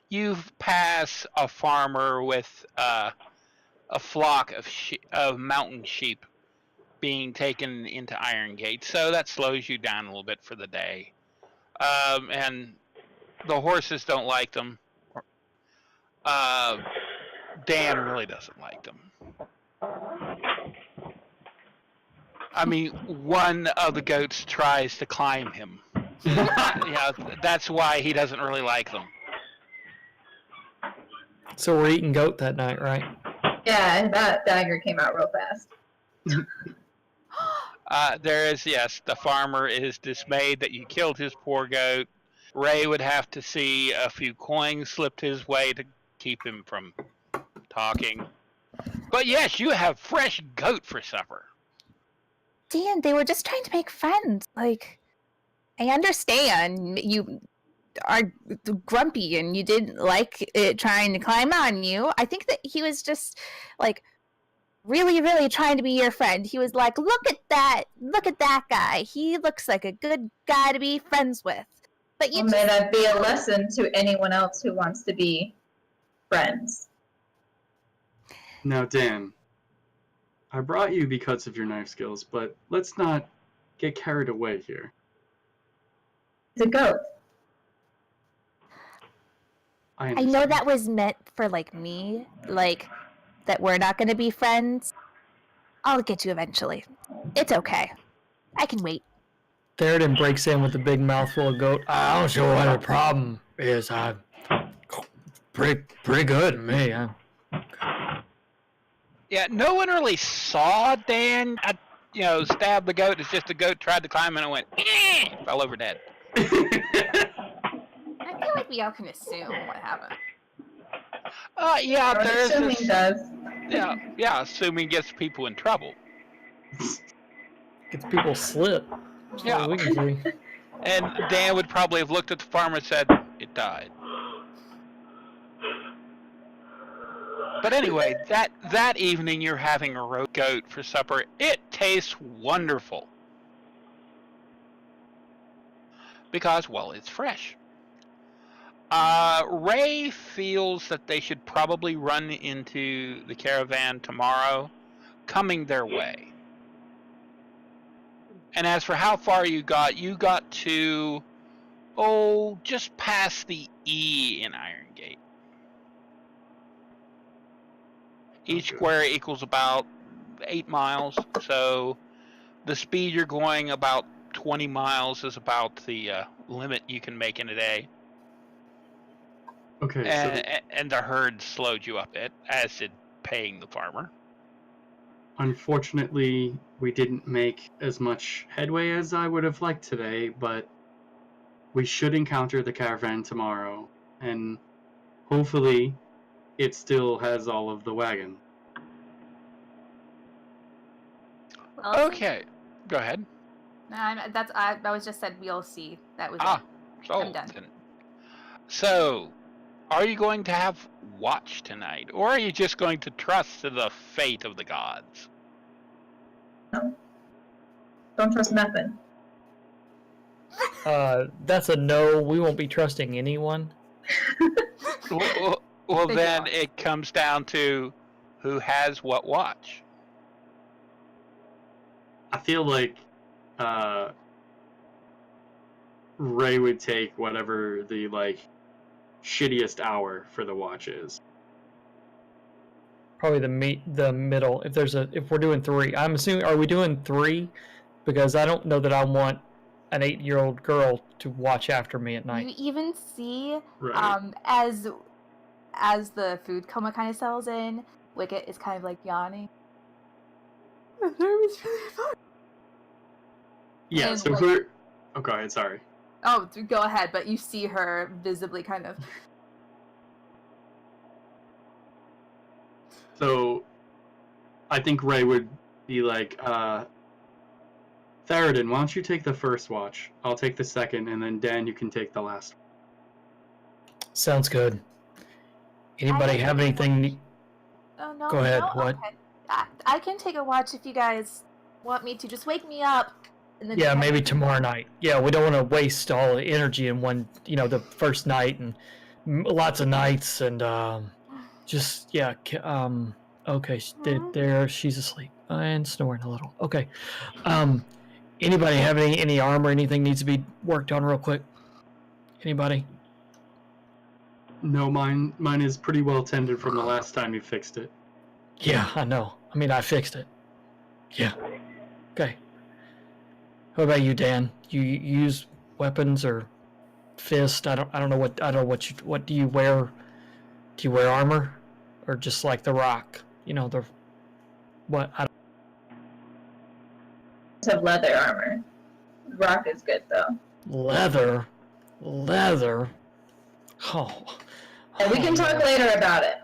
you pass a farmer with a flock of mountain sheep being taken into Iron Gate, so that slows you down a little bit for the day. And the horses don't like them. Dan really doesn't like them. I mean, one of the goats tries to climb him. Yeah, that's why he doesn't really like them. So we're eating goat that night, right? Yeah, that dagger came out real fast. The farmer is dismayed that you killed his poor goat. Ray would have to see a few coins slipped his way to keep him from talking. But yes, you have fresh goat for supper. Dan, they were just trying to make friends. Like, I understand you are grumpy and you didn't like it trying to climb on you. I think that he was just, like, really, really trying to be your friend. He was like, look at that guy. He looks like a good guy to be friends with. But you May that be a lesson to anyone else who wants to be friends. Now, Dan, I brought you because of your knife skills, but let's not get carried away here. It's a goat. I know that was meant for, like, me, like, that we're not going to be friends. I'll get you eventually. It's okay. I can wait. Theoden breaks in with a big mouthful of goat. I don't sure what the problem is. I'm pretty good, me. Yeah, no one really saw Dan stab the goat. It's just the goat tried to climb and it went, fell over dead. I feel like we all can assume what happened. Yeah, Or there's assuming this. does. Yeah, assuming gets people in trouble. Gets people slit. Yeah. We can see. And Dan would probably have looked at the farmer and said, it died. But anyway, that evening you're having a roast goat for supper. It tastes wonderful. Because, well, it's fresh. Ray feels that they should probably run into the caravan tomorrow, coming their way. And as for how far you got to, just past the E in Iron Gate. Each square equals about 8 miles, so the speed you're going, about 20 miles, is about the limit you can make in a day. Okay, And the herd slowed you up a bit, as did paying the farmer. unfortunately, we didn't make as much headway as I would have liked today, but we should encounter the caravan tomorrow, and hopefully it still has all of the wagon. Well, Okay, go ahead. No, I was just said we'll see. That was it. So I'm done. So, are you going to have watch tonight, or are you just going to trust to the fate of the gods? No. Don't trust nothing. That's a no. We won't be trusting anyone. Well, Big then loss. it comes down to who has what watch. I feel like Ray would take whatever the shittiest hour for the watch is. Probably the middle. If we're doing 3, I'm assuming. Are we doing 3? Because I don't know that I want an 8-year-old girl to watch after me at night. You even see, Right. as the food coma kind of settles in, Wicket is kind of like yawning. The time is really fun. Yeah, And, so like- we're... Oh, go ahead, sorry. Oh, go ahead, but you see her visibly kind of. So, I think Ray would be like, Theroden, why don't you take the first watch? I'll take the second, and then Dan, you can take the last. Sounds good. Anybody have anything? Oh no! Go ahead, No? what? Okay. I can take a watch if you guys want me to. Just wake me up. And then Yeah, maybe tomorrow night. Yeah, we don't want to waste all the energy in one. The first night and lots of nights and just yeah. Okay, there she's asleep and snoring a little. Okay. Anybody have any armor? Anything needs to be worked on real quick? Anybody? No, mine is pretty well tended from the last time you fixed it. Yeah, I know. I mean, I fixed it. Yeah. Okay. How about you, Dan? You use weapons or fist? I don't know what do you wear? Do you wear armor or just like the Rock? What? It's of leather armor. Rock is good though. Leather. Oh. And we can talk yeah. later about it.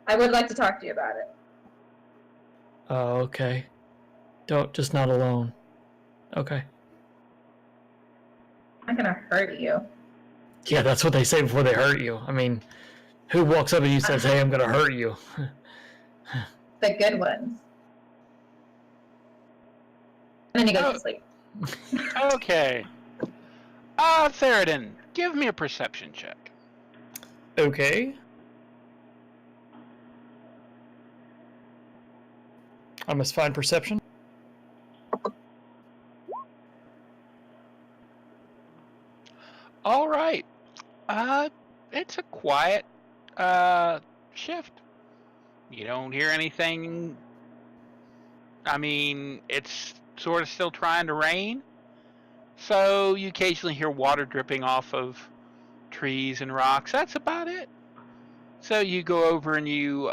I would like to talk to you about it. Oh, okay. Just not alone. Okay. I'm not gonna hurt you. Yeah, that's what they say before they hurt you. I mean, who walks up and you says, "Hey, I'm gonna hurt you"? The good ones. And then he goes to sleep. Okay. Theroden, give me a perception check. Okay. I must find perception. All right. It's a quiet shift. You don't hear anything. I mean, it's sort of still trying to rain. So you occasionally hear water dripping off of trees and rocks. That's about it. So you go over and you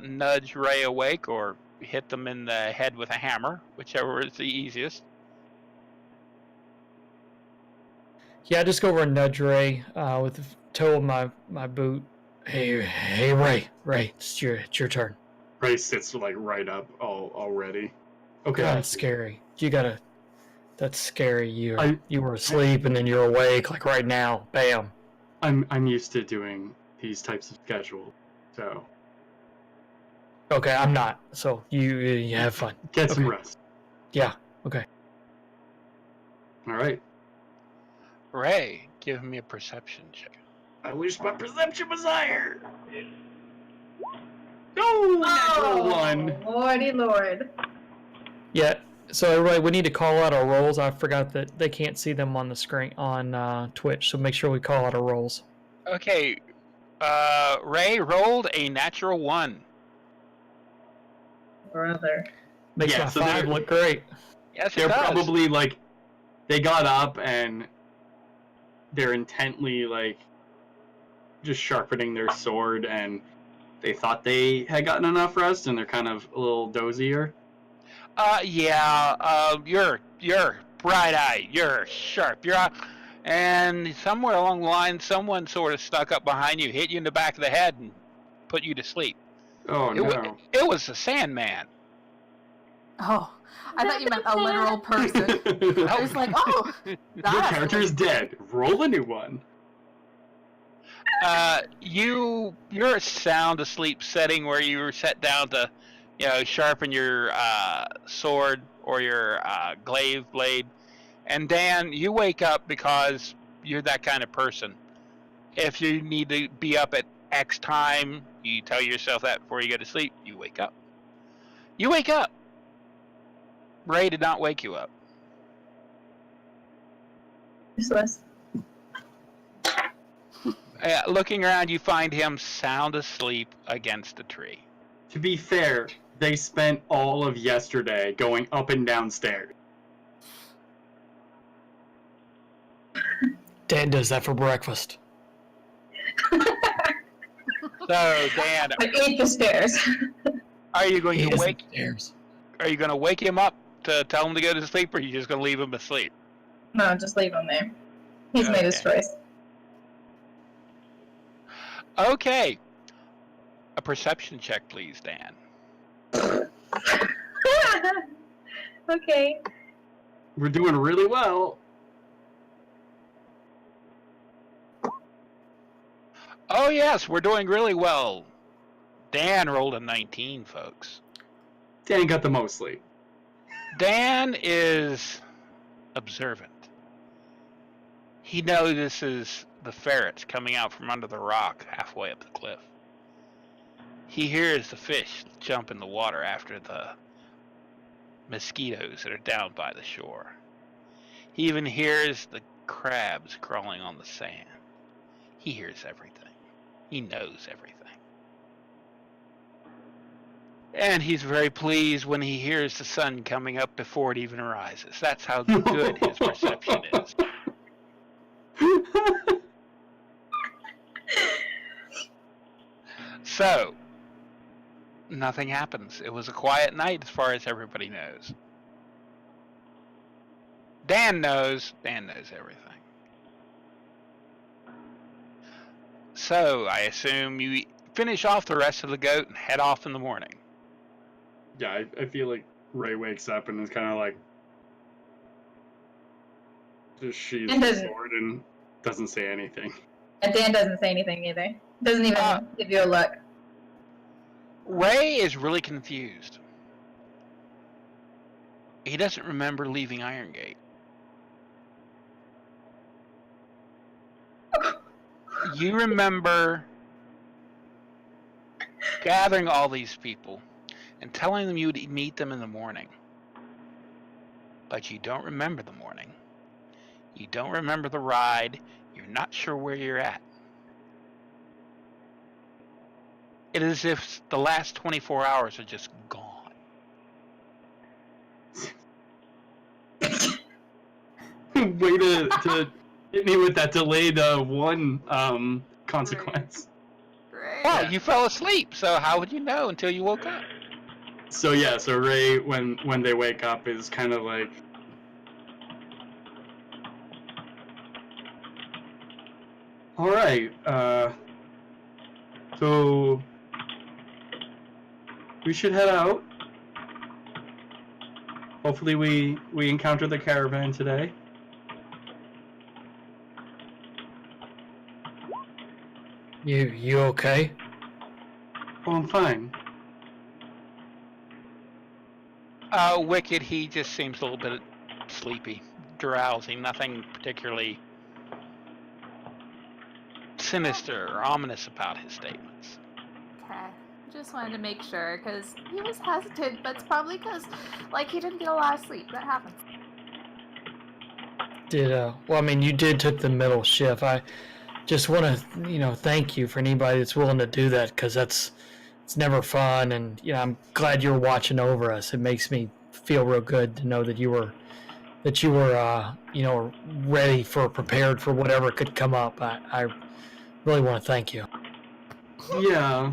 nudge Ray awake, or hit them in the head with a hammer, whichever is the easiest. Yeah, I just go over and nudge Ray with the toe of my boot. Hey, Ray, it's your turn. Ray sits like right up already. Okay. God, it's scary. That's scary. I- You were asleep and then you're awake, like right now. Bam. I'm used to doing these types of schedules, so Okay, I'm not. So you have fun. get some Okay. rest. Yeah. Okay. All right. Ray, give me a perception check. I wish my perception was higher. No, natural one. Lordy Lord. Yeah. So everybody, we need to call out our rolls. I forgot that they can't see them on the screen on Twitch. So make sure we call out our rolls. Okay, Ray rolled a natural 1. Brother. Makes Yeah, my so 5 they're- look great. Yes, it They're does. probably like, they got up and they're intently like just sharpening their sword, and they thought they had gotten enough rest, and they're kind of a little dozier. You're bright-eyed, you're sharp, and somewhere along the line, someone sort of stuck up behind you, hit you in the back of the head, and put you to sleep. Oh no! It was the Sandman. Oh, I thought you meant a literal person. I was like, oh, Your that's character is dead. Roll a new one. You're sound asleep setting where you were set down to, sharpen your sword or your glaive blade. And Dan, you wake up because you're that kind of person. If you need to be up at X time, you tell yourself that before you go to sleep, you wake up. You wake up. Ray did not wake you up. Useless. Looking around, you find him sound asleep against a tree. To be fair, they spent all of yesterday going up and down stairs. Dan does that for breakfast. So, Dan, I ate the stairs. are you going to wake? Stairs. Are you going to wake him up to tell him to go to sleep, or are you just going to leave him asleep? No, just leave him there. He's made his Okay. choice. Okay. A perception check, please, Dan. Okay. We're doing really well. Oh, yes, we're doing really well. Dan rolled a 19, folks. Dan got the most sleep. Dan is observant. He notices the ferrets coming out from under the rock halfway up the cliff. He hears the fish jump in the water after the mosquitoes that are down by the shore. He even hears the crabs crawling on the sand. He hears everything. He knows everything. And he's very pleased when he hears the sun coming up before it even rises. That's how good his perception is. So, nothing happens. It was a quiet night as far as everybody knows. Dan knows everything. So, I assume you finish off the rest of the goat and head off in the morning. Yeah, I feel like Ray wakes up and is kind of like, just sheathes And the doesn't- sword and doesn't say anything. And Dan doesn't say anything either. Doesn't even give you a look. Ray is really confused. He doesn't remember leaving Iron Gate. You remember gathering all these people and telling them you would meet them in the morning. But you don't remember the morning. You don't remember the ride. You're not sure where you're at. It is as if the last 24 hours are just gone. Way to hit me with that delayed one consequence. Great. Well, you fell asleep, so how would you know until you woke up? So yeah, so Ray, when they wake up, is kind of like, all right, so we should head out. Hopefully, we encounter the caravan today. You okay? Oh, I'm fine. Wicked, he just seems a little bit sleepy, drowsy, nothing particularly sinister or ominous about his statements. Okay. Just wanted to make sure, because he was hesitant, but it's probably because, like, he didn't get a lot of sleep. That happens. Well, I mean, you did took the middle shift. I just want to, thank you for anybody that's willing to do that, because it's never fun, and I'm glad you're watching over us. It makes me feel real good to know that you were ready prepared for whatever could come up. I really want to thank you. Yeah.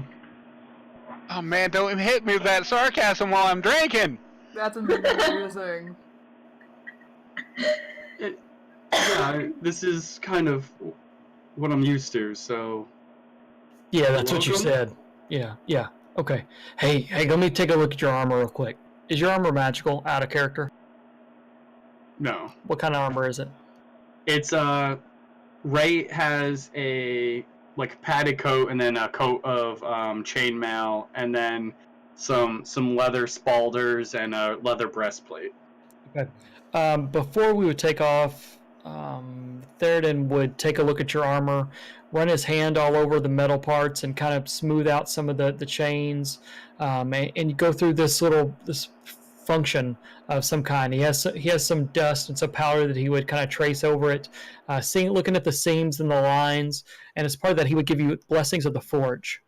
Oh man, don't hit me with that sarcasm while I'm drinking! That's amazing. This is kind of what I'm used to, so. Yeah, that's what you Welcome. said. Yeah. Okay. Hey, let me take a look at your armor real quick. Is your armor magical, out of character? No. What kind of armor is it? It's Ray has a like padded coat and then a coat of chainmail and then some leather spalders and a leather breastplate. Okay. Before we would take off, Theoden would take a look at your armor, run his hand all over the metal parts, and kind of smooth out some of the chains, and go through this function of some kind. He has some dust and some powder that he would kind of trace over it, looking at the seams and the lines, and as part of that, he would give you blessings of the forge.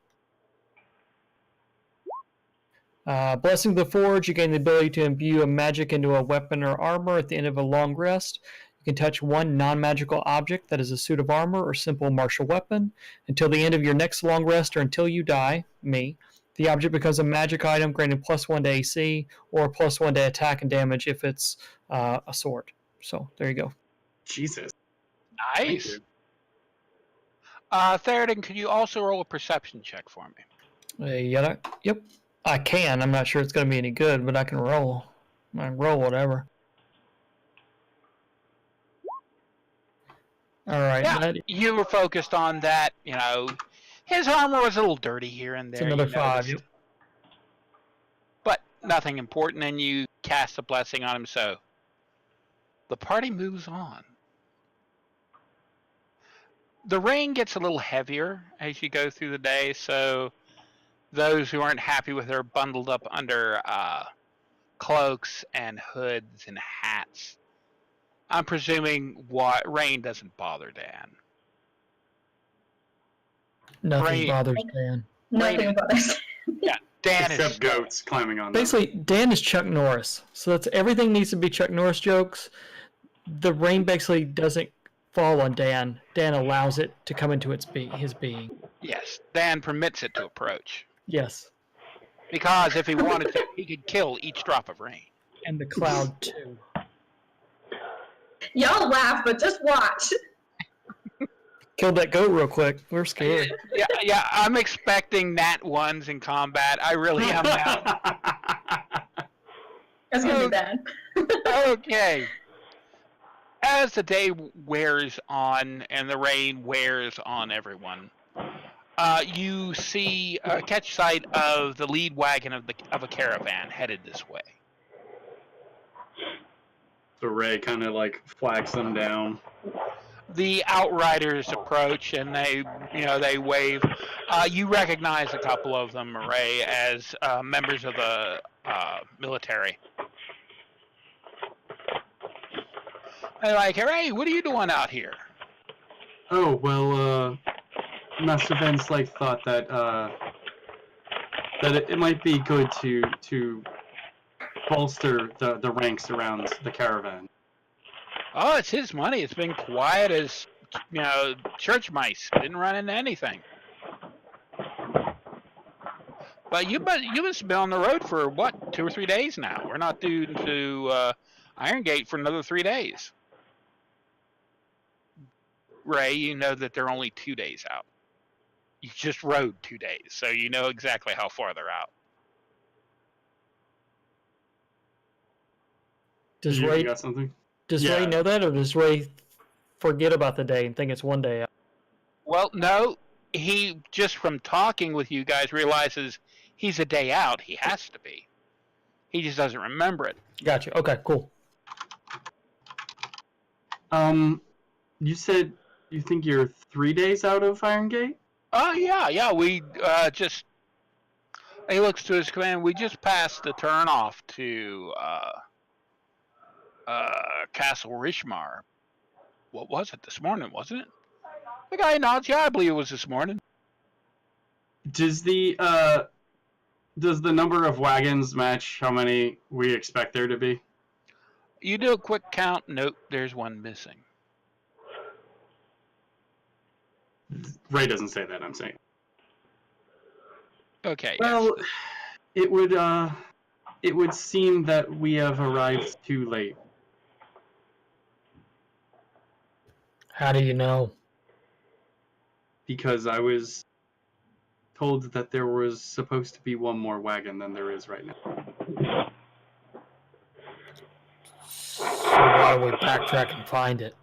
Blessing of the Forge, you gain the ability to imbue a magic into a weapon or armor at the end of a long rest. You can touch one non-magical object that is a suit of armor or simple martial weapon until the end of your next long rest or until you die, me. The object becomes a magic item granting +1 to AC or +1 to attack and damage if it's a sword. So there you go. Jesus. Nice! Theoden, could you also roll a perception check for me? Yep. I can. I'm not sure it's going to be any good, but I can roll. I can roll whatever. All right. Yeah, you were focused on that, his armor was a little dirty here and there. It's another 5. Yep. But nothing important, and you cast a blessing on him, so the party moves on. The rain gets a little heavier as you go through the day, so those who aren't happy with her bundled up under cloaks and hoods and hats. I'm presuming rain doesn't bother Dan. Nothing bothers Dan. Nothing bothers. Yeah, Dan Except is goats climbing on them. Basically, Dan is Chuck Norris, so that's everything needs to be Chuck Norris jokes. The rain basically doesn't fall on Dan. Dan allows it to come into his being. Yes, Dan permits it to approach. Yes. Because if he wanted to, he could kill each drop of rain. And the cloud, too. Y'all laugh, but just watch. Killed that goat real quick. We're scared. Yeah, I'm expecting nat 1s in combat. I really am now. That's gonna be bad. Okay. As the day wears on and the rain wears on everyone, you catch sight of the lead wagon of a caravan headed this way. So Ray kind of like flags them down. The outriders approach and they wave. You recognize a couple of them, Ray, as members of the military. They're like, "Hey, what are you doing out here?" Oh well, Master Van Slyke thought that it might be good to bolster the ranks around the caravan. Oh, it's his money. It's been quiet as church mice. Didn't run into anything. But you must have been on the road for what, 2 or 3 days now. We're not due to Iron Gate for another 3 days. Ray, you know that they're only 2 days out. You just rode 2 days, so you know exactly how far they're out. Does you Ray got something? does Yeah. Ray know that, or does Ray forget about the day and think it's 1 day out? Well, no, he just from talking with you guys realizes he's a day out. He has to be. He just doesn't remember it. Gotcha. Okay, cool. You said you think you're 3 days out of Iron Gate? Oh yeah. We just. He looks to his command. We just passed the turn off to Castle Rishmar. What was it this morning? Wasn't it? The guy nods. Yeah, I believe it was this morning. Does the number of wagons match how many we expect there to be? You do a quick count. Nope, there's one missing. Ray doesn't say that, I'm saying. Okay. Well, yes. it would seem that we have arrived too late. How do you know? Because I was told that there was supposed to be one more wagon than there is right now. So why don't we backtrack and find it?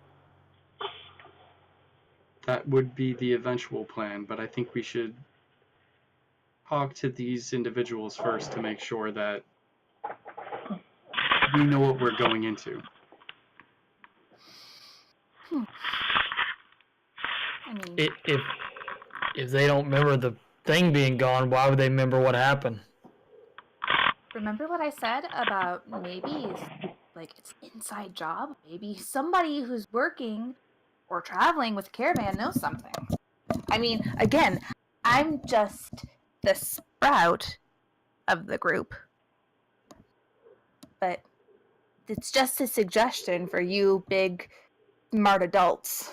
That would be the eventual plan, but I think we should talk to these individuals first to make sure that we know what we're going into. I mean, If they don't remember the thing being gone, why would they remember what happened? remember what I said about maybe like it's an inside job? Maybe somebody who's working or traveling with a caravan knows something. I mean, again, I'm just the sprout of the group. But it's just a suggestion for you big, smart adults.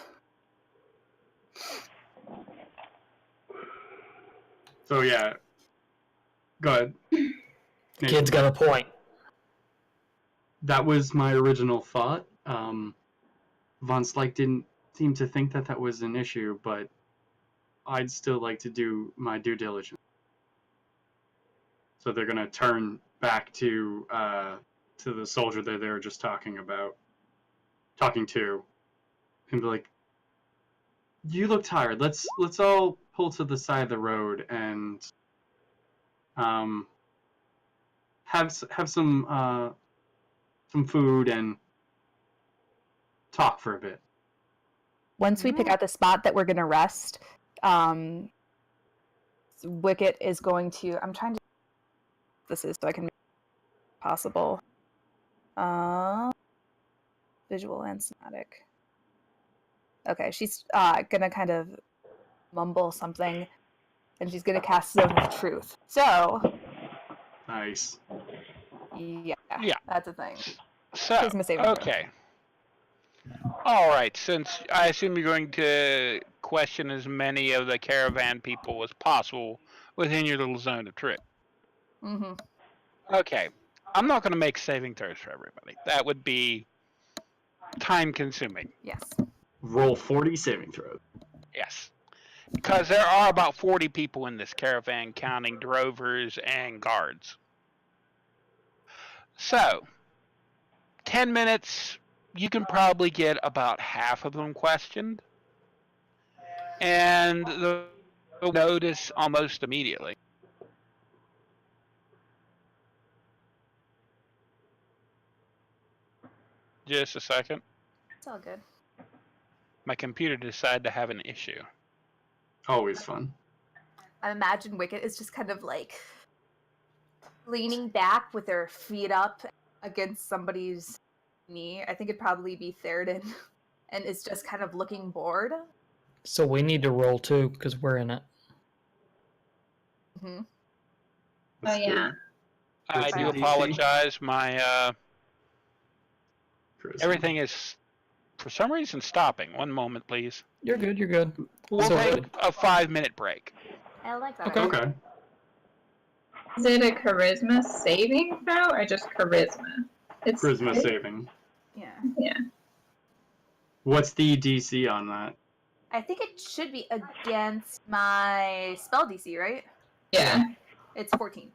So yeah, go ahead. The kid's got a point. That was my original thought. Von Slyke didn't seem to think that that was an issue, but I'd still like to do my due diligence. So they're gonna turn back to the soldier that they were just talking to, and be like, "You look tired. Let's all pull to the side of the road and have some food and talk for a bit." Once we pick out the spot that we're going to rest, Wicket is going to... I'm trying to... This is so I can make it possible. Visual and somatic. Okay, she's going to kind of mumble something, and she's going to cast Zone of Truth. So... Nice. Yeah, Yeah. that's a thing. So, Please miss saving throw. okay. All right, since I assume you're going to question as many of the caravan people as possible within your little zone of truth. Mm-hmm. Okay, I'm not going to make saving throws for everybody. That would be time-consuming. Yes. Roll 40 saving throws. Yes. Because there are about 40 people in this caravan, counting drovers and guards. So, 10 minutes, you can probably get about half of them questioned. And they'll notice almost immediately. Just a second. It's all good. My computer decided to have an issue. Always fun. I imagine Wicket is just kind of like leaning back with her feet up against somebody's knee. I think it'd probably be Theoden, and is just kind of looking bored. So we need to roll too, because we're in it. Mm-hmm. Oh, yeah. I What's do the DC? apologize. My Charisma. everything is, for some reason, stopping. One moment, please. You're good. You're good. We'll So- take a 5-minute break. I like that. Okay. idea. Okay. Is it a charisma saving throw or just charisma? It's Charisma saving. Yeah. Yeah. What's the DC on that? I think it should be against my spell DC, right? Yeah. It's 14.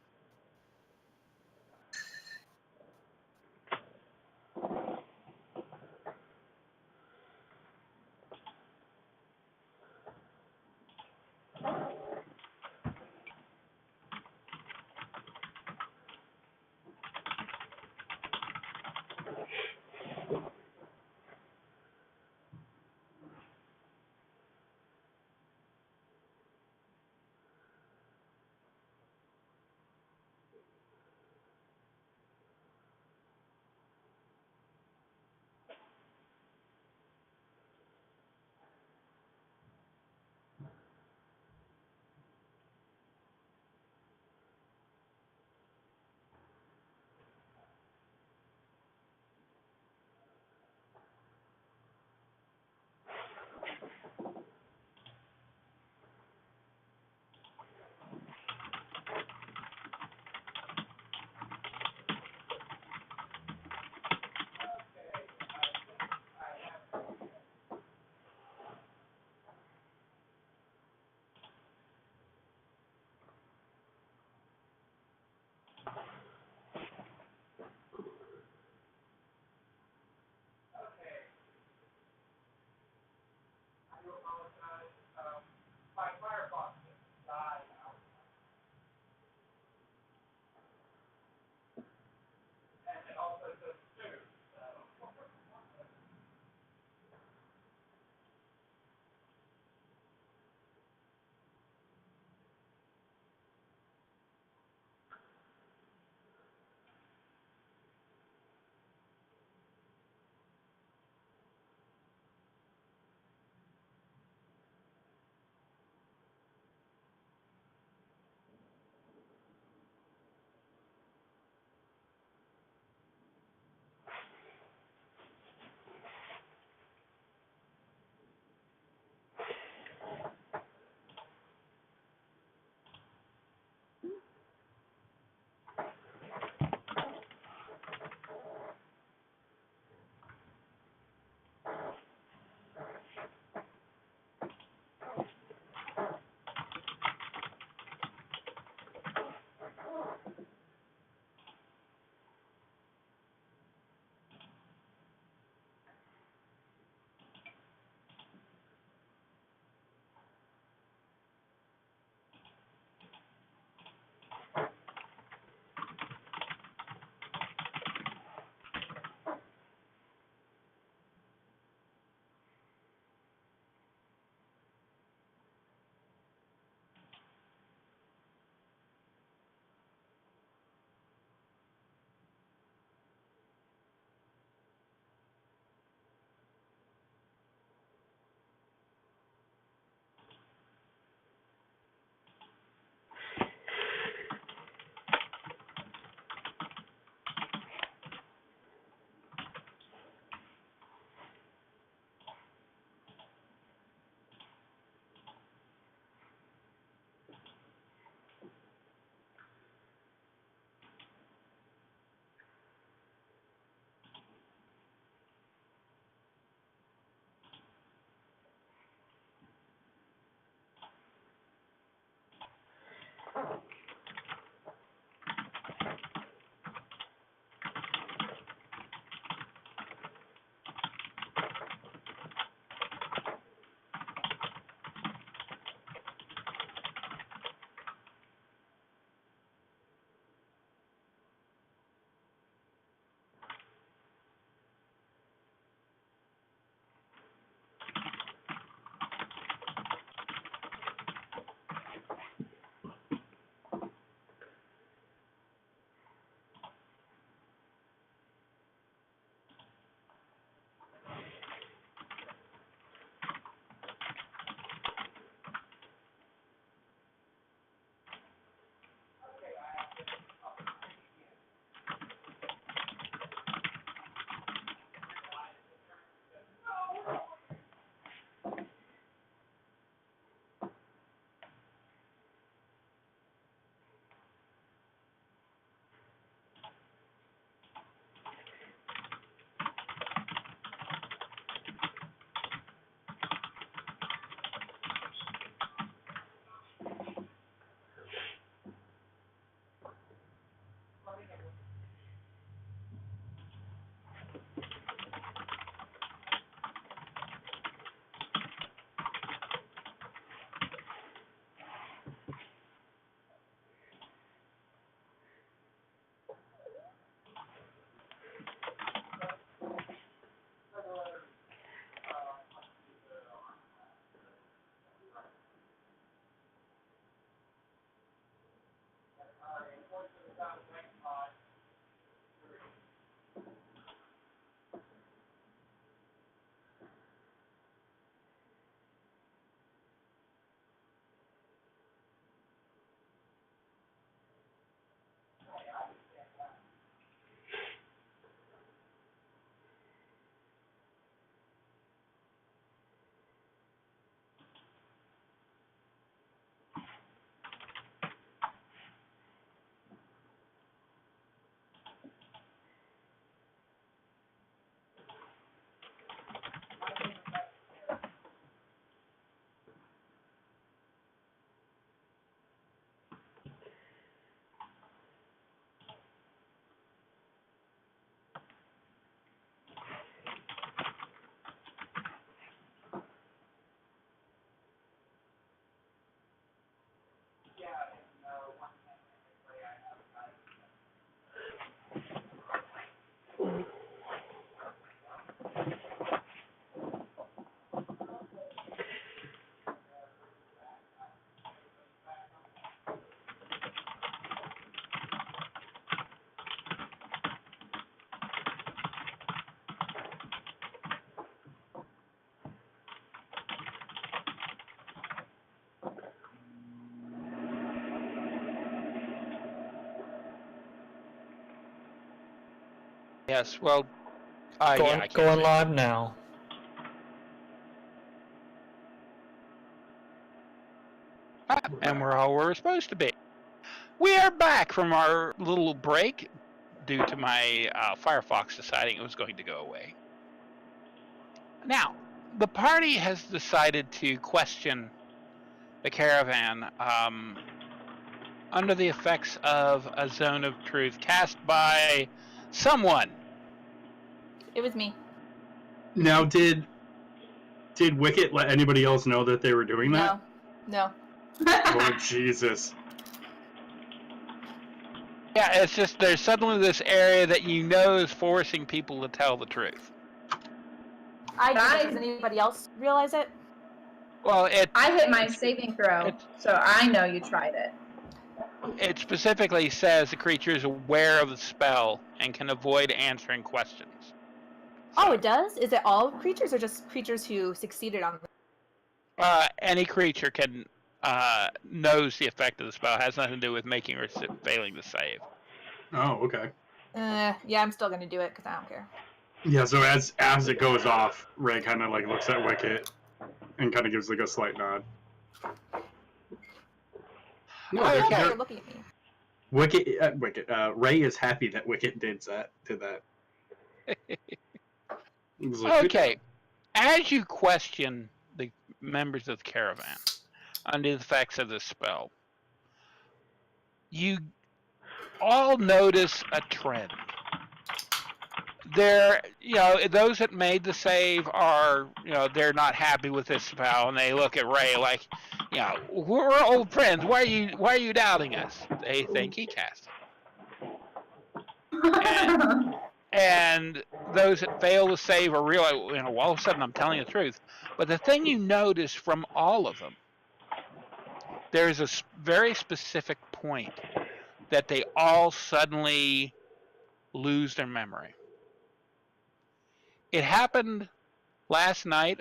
Yes, well, yeah, I can't Going see. live now. And we're all where we're supposed to be. We are back from our little break due to my Firefox deciding it was going to go away. Now, the party has decided to question the caravan under the effects of a zone of truth cast by someone. It was me. Now, did Wicket let anybody else know that they were doing that? No. Oh, Jesus. Yeah, it's just there's suddenly this area that you know is forcing people to tell the truth. Does anybody else realize it? Well, I hit my saving throw, so I know you tried it. it specifically says the creature is aware of the spell and can avoid answering questions. Oh, it does? Is it all creatures or just creatures who succeeded on Any creature can knows the effect of the spell. It has nothing to do with making or failing to save. Oh, okay. Yeah, I'm still gonna do it because I don't care. Yeah, so as it goes off, Ray kind of like looks at Wicket and kind of gives like a slight nod. No, Okay. You're looking at me. Ray is happy that Wicket did that. He was like, Okay. As you question the members of the caravan under the effects of this spell, you all notice a trend. Those that made the save are, they're not happy with this spell, and they look at Ray like, we're old friends. Why are you doubting us? They think he cast it. And those that fail to save are realize, all of a sudden I'm telling the truth. But the thing you notice from all of them, there's a very specific point that they all suddenly lose their memory. It happened last night.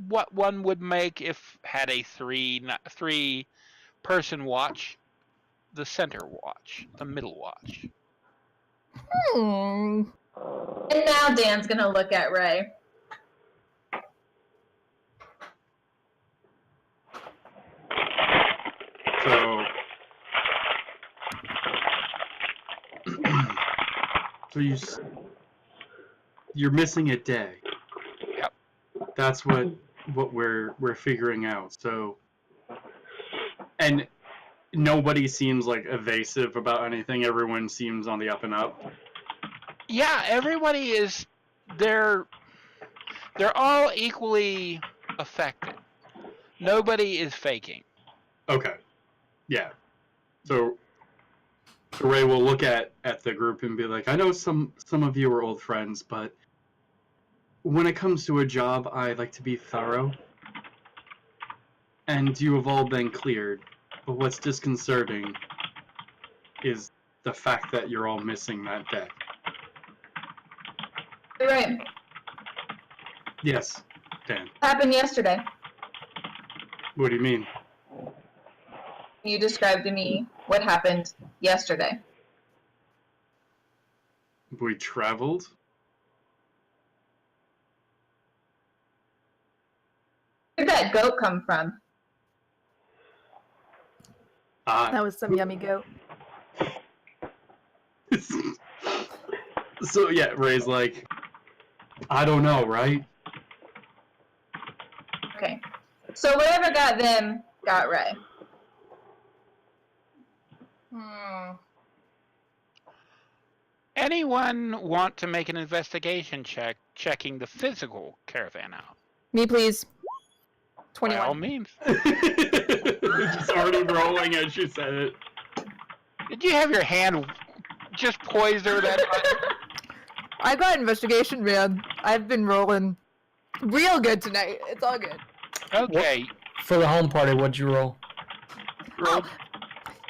What one would make if had a three person watch, the center watch, the middle watch. Hmm. And now Dan's gonna look at Ray. So you're missing a day. Yep. That's what we're figuring out. So, and nobody seems like evasive about anything. Everyone seems on the up and up. Yeah, everybody is. They're all equally affected. Nobody is faking. Okay. Yeah. So Ray will look at the group and be like, I know some of you are old friends, but when it comes to a job, I like to be thorough. And you have all been cleared. But what's disconcerting is the fact that you're all missing that day. You're right. Yes, Dan. Happened yesterday. What do you mean? You described to me what happened yesterday. We traveled? Where did that goat come from? That was some yummy goat. So yeah, Ray's like, I don't know, right? Okay. So whatever got them, got Ray. Anyone want to make an investigation check checking the physical caravan out? Me, please. 21. By all means. Just already rolling as you said it. Did you have your hand just poised over that button? I got investigation, man. I've been rolling real good tonight. It's all good. Okay. For the home party, what'd you roll? Go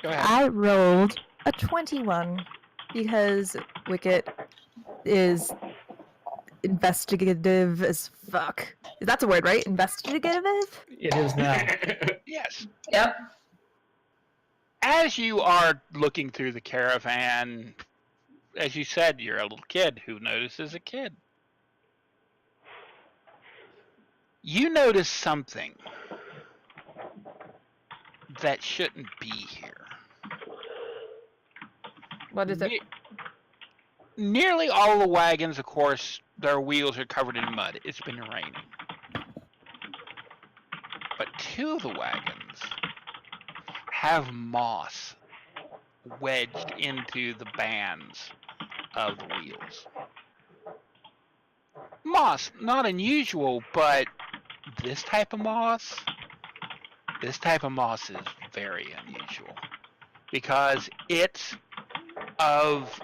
ahead. I rolled a 21 because Wicket is investigative as fuck. That's a word, right? Investigative? It is now. Yes. Yep. As you are looking through the caravan, as you said, you're a little kid. Who notices a kid? You notice something that shouldn't be here. What is it? Nearly all the wagons, of course, their wheels are covered in mud. It's been raining. But 2 of the wagons have moss wedged into the bands of the wheels. Moss, not unusual, but this type of moss is very unusual because it's of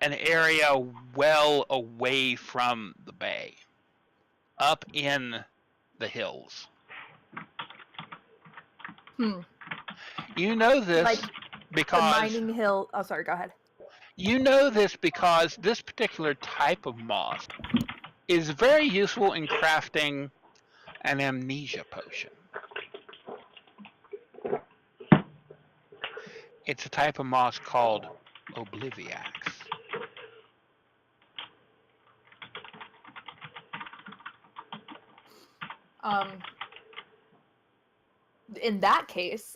an area well away from the bay, up in the hills. You know this Like the because mining hill. Oh, sorry. Go ahead. you know this because this particular type of moss is very useful in crafting an amnesia potion. It's a type of moss called Obliviax. In that case,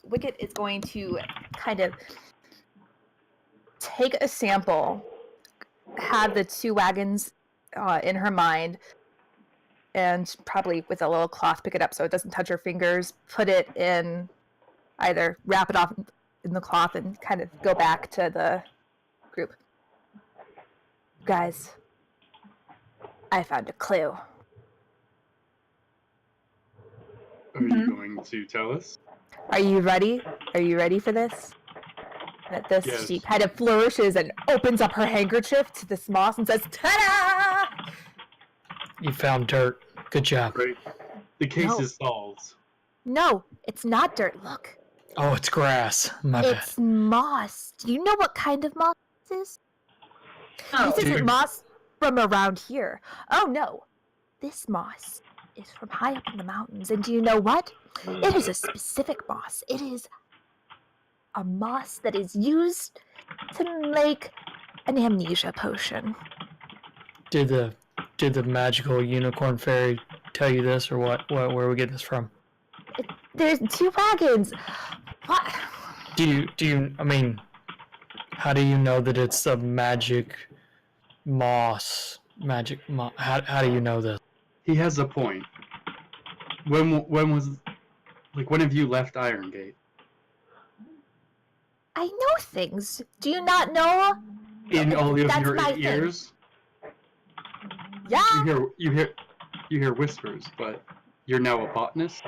Wicket is going to kind of take a sample, have the 2 wagons in her mind, and probably with a little cloth pick it up so it doesn't touch her fingers, put it in, either wrap it off in the cloth and kind of go back to the group. Guys, I found a clue. Are you going to tell us? Are you ready? Are you ready for this? And at this, Yes. she kind of flourishes and opens up her handkerchief to this moss and says, "Ta-da!" You found dirt. Good job. Great. The case No. is solved. No, it's not dirt. Look, Oh, it's grass. My bad. it's moss. Do you know what kind of moss this is? Oh, This isn't dude. moss from around here. Oh no, this moss is from high up in the mountains. And do you know what? It is a specific moss. It is a moss that is used to make an amnesia potion. Did the magical unicorn fairy tell you this, or what? Where we get this from? There's 2 wagons. What? Do you? I mean, how do you know that it's a magic moss? How do you know this? He has a point. When have you left Iron Gate? I know things. Do you not know? In all of That's your my thing. ears? Yeah. You hear whispers, but you're now a botanist?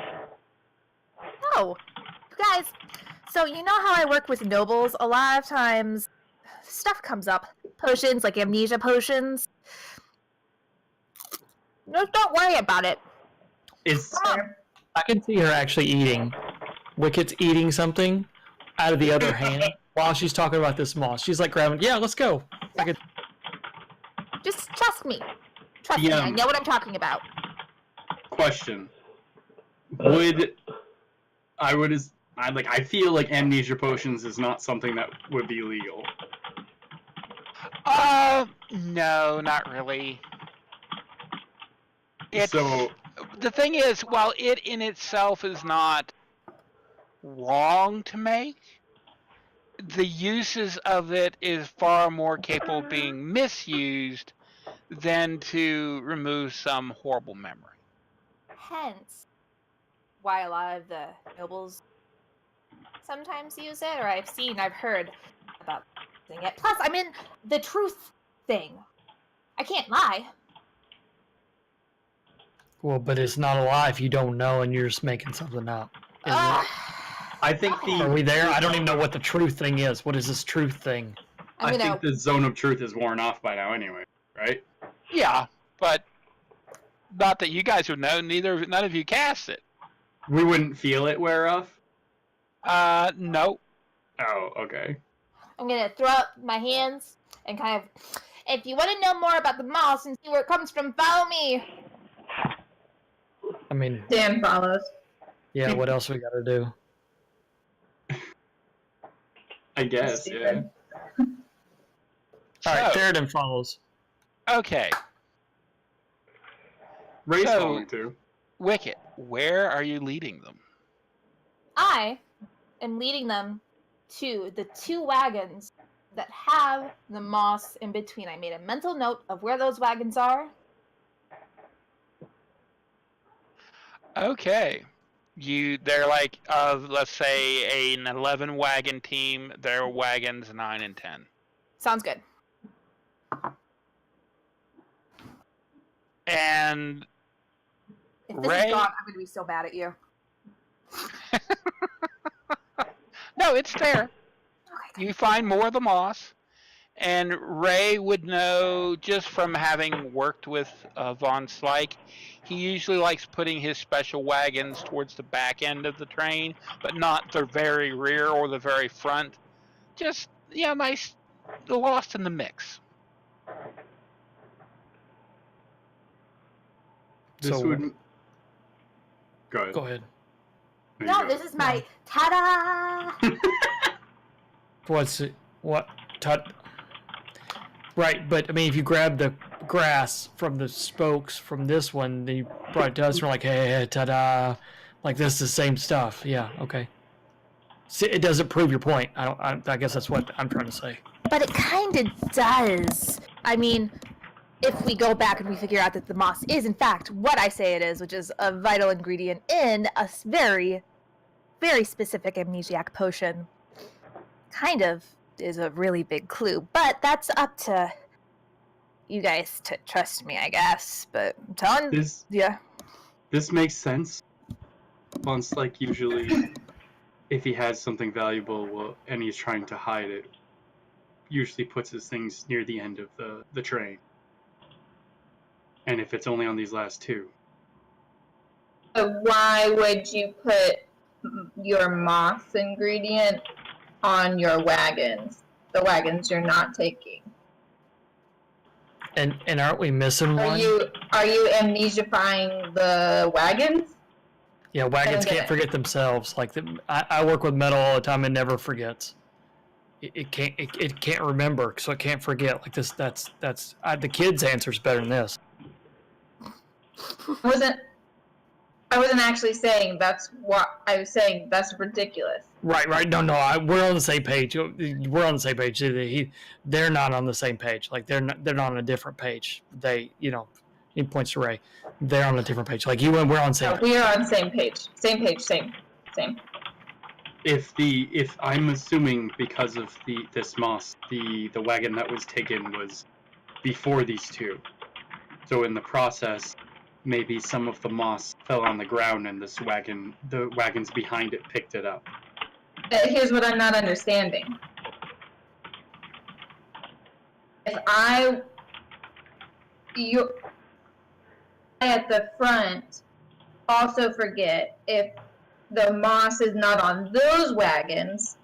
No. You guys, so you know how I work with nobles? A lot of times stuff comes up. Potions, like amnesia potions. No, don't worry about it. Is I can see her actually eating. Wicket's eating something out of the other hand while she's talking about this moss. She's like grabbing, yeah, let's go. I could, Just trust me. Trust me, I know what I'm talking about. question. I feel like amnesia potions is not something that would be legal. No, not really. So The thing is, while it in itself is not wrong to make, the uses of it is far more capable of being misused than to remove some horrible memory. Hence, why a lot of the nobles sometimes use it, or I've heard about using it. Plus, I'm in the truth thing. I can't lie. well, but it's not a lie if you don't know and you're just making something up. Is it? I think Are we there? I don't even know what the truth thing is. What is this truth thing? I think the zone of truth is worn off by now anyway, right? Yeah, but not that you guys would know. None of you cast it. We wouldn't feel it wear off? No. Oh, okay. I'm gonna throw up my hands and kind of, if you want to know more about the moss and see where it comes from, follow me. I mean, Dan follows. yeah, what else we gotta do? I guess, yeah. All right, So- Theoden follows. Okay, Ray's So- following too. Wicket, where are you leading them? I am leading them to the 2 wagons that have the moss in between. I made a mental note of where those wagons are. Okay. They're like, let's say an 11 wagon team. Their wagons 9 and 10. Sounds good. And If this Ray- is gone, I'm going to be so mad at you. no, it's fair. Okay. You find more of the moss, and Ray would know just from having worked with Von Slyke. He usually likes putting his special wagons towards the back end of the train, but not the very rear or the very front. Just nice, lost in the mix. This So- would. Go ahead. Go ahead. There you No, go. this is my ta-da! What's it? What? Right, but I mean, if you grab the grass from the spokes from this one, then you brought it to us. We're like, hey, ta-da! Like this is the same stuff. Yeah, okay. See, it doesn't prove your point. I guess that's what I'm trying to say. But it kind of does. I mean, if we go back and we figure out that the moss is, in fact, what I say it is, which is a vital ingredient in a very, very specific amnesiac potion, kind of is a really big clue. But that's up to you guys to trust me, I guess. But I'm telling This yeah. this makes sense. Once, like, usually, if he has something valuable, and he's trying to hide it, usually puts his things near the end of the train. And if it's only on these last 2, So why would you put your moss ingredient on your wagons? The wagons you're not taking. And aren't we missing Are one? you amnesifying the wagons? Yeah, wagons get can't it. forget themselves. Like I work with metal all the time. It never forgets. It can't remember, so it can't forget. Like this. That's the kids' answer's better than this. I wasn't actually saying that's what I was saying. That's ridiculous. Right. No. We're on the same page. We're on the same page. They're not on the same page. Like they're not on a different page. He points to Ray. They're on a different page. Like you and we're on the same No, page. we are on the same page. Same. if I'm assuming because of this moss, the wagon that was taken was before these 2. So in the process, maybe some of the moss fell on the ground and the wagons behind it picked it up. Here's what I'm not understanding. If you at the front also forget, if the moss is not on those wagons,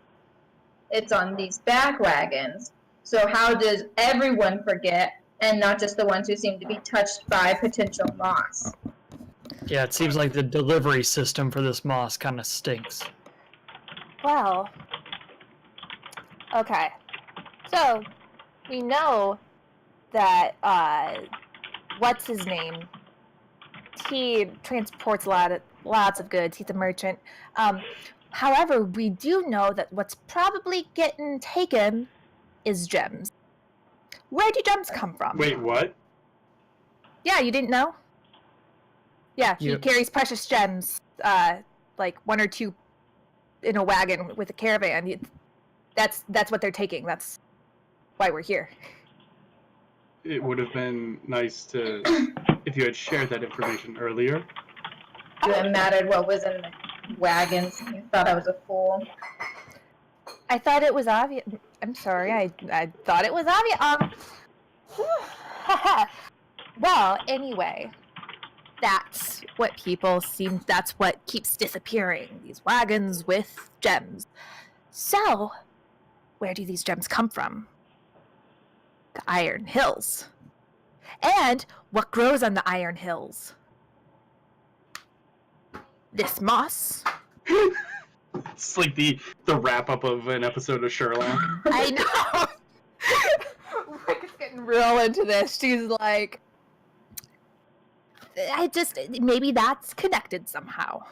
it's on these back wagons. So how does everyone forget and not just the ones who seem to be touched by potential moss? Yeah, it seems like the delivery system for this moss kind of stinks. Well, okay. So, we know that, what's his name? He transports lots of goods. He's a merchant. However, we do know that what's probably getting taken is gems. Where do gems come from? Wait, what? Yeah, you didn't know? Yeah, he Yep. carries precious gems, like 1 or 2 in a wagon with a caravan. That's what they're taking. That's why we're here. It would have been nice to if you had shared that information earlier. It mattered what was in the wagons. You thought I was a fool. I thought it was obvious. I'm sorry. I thought it was obvious. Well, anyway, that's what people seem. That's what keeps disappearing. These wagons with gems. So, where do these gems come from? The Iron Hills. And what grows on the Iron Hills? This moss. It's like the wrap up of an episode of Sherlock. I know. real into this. She's like, maybe that's connected somehow.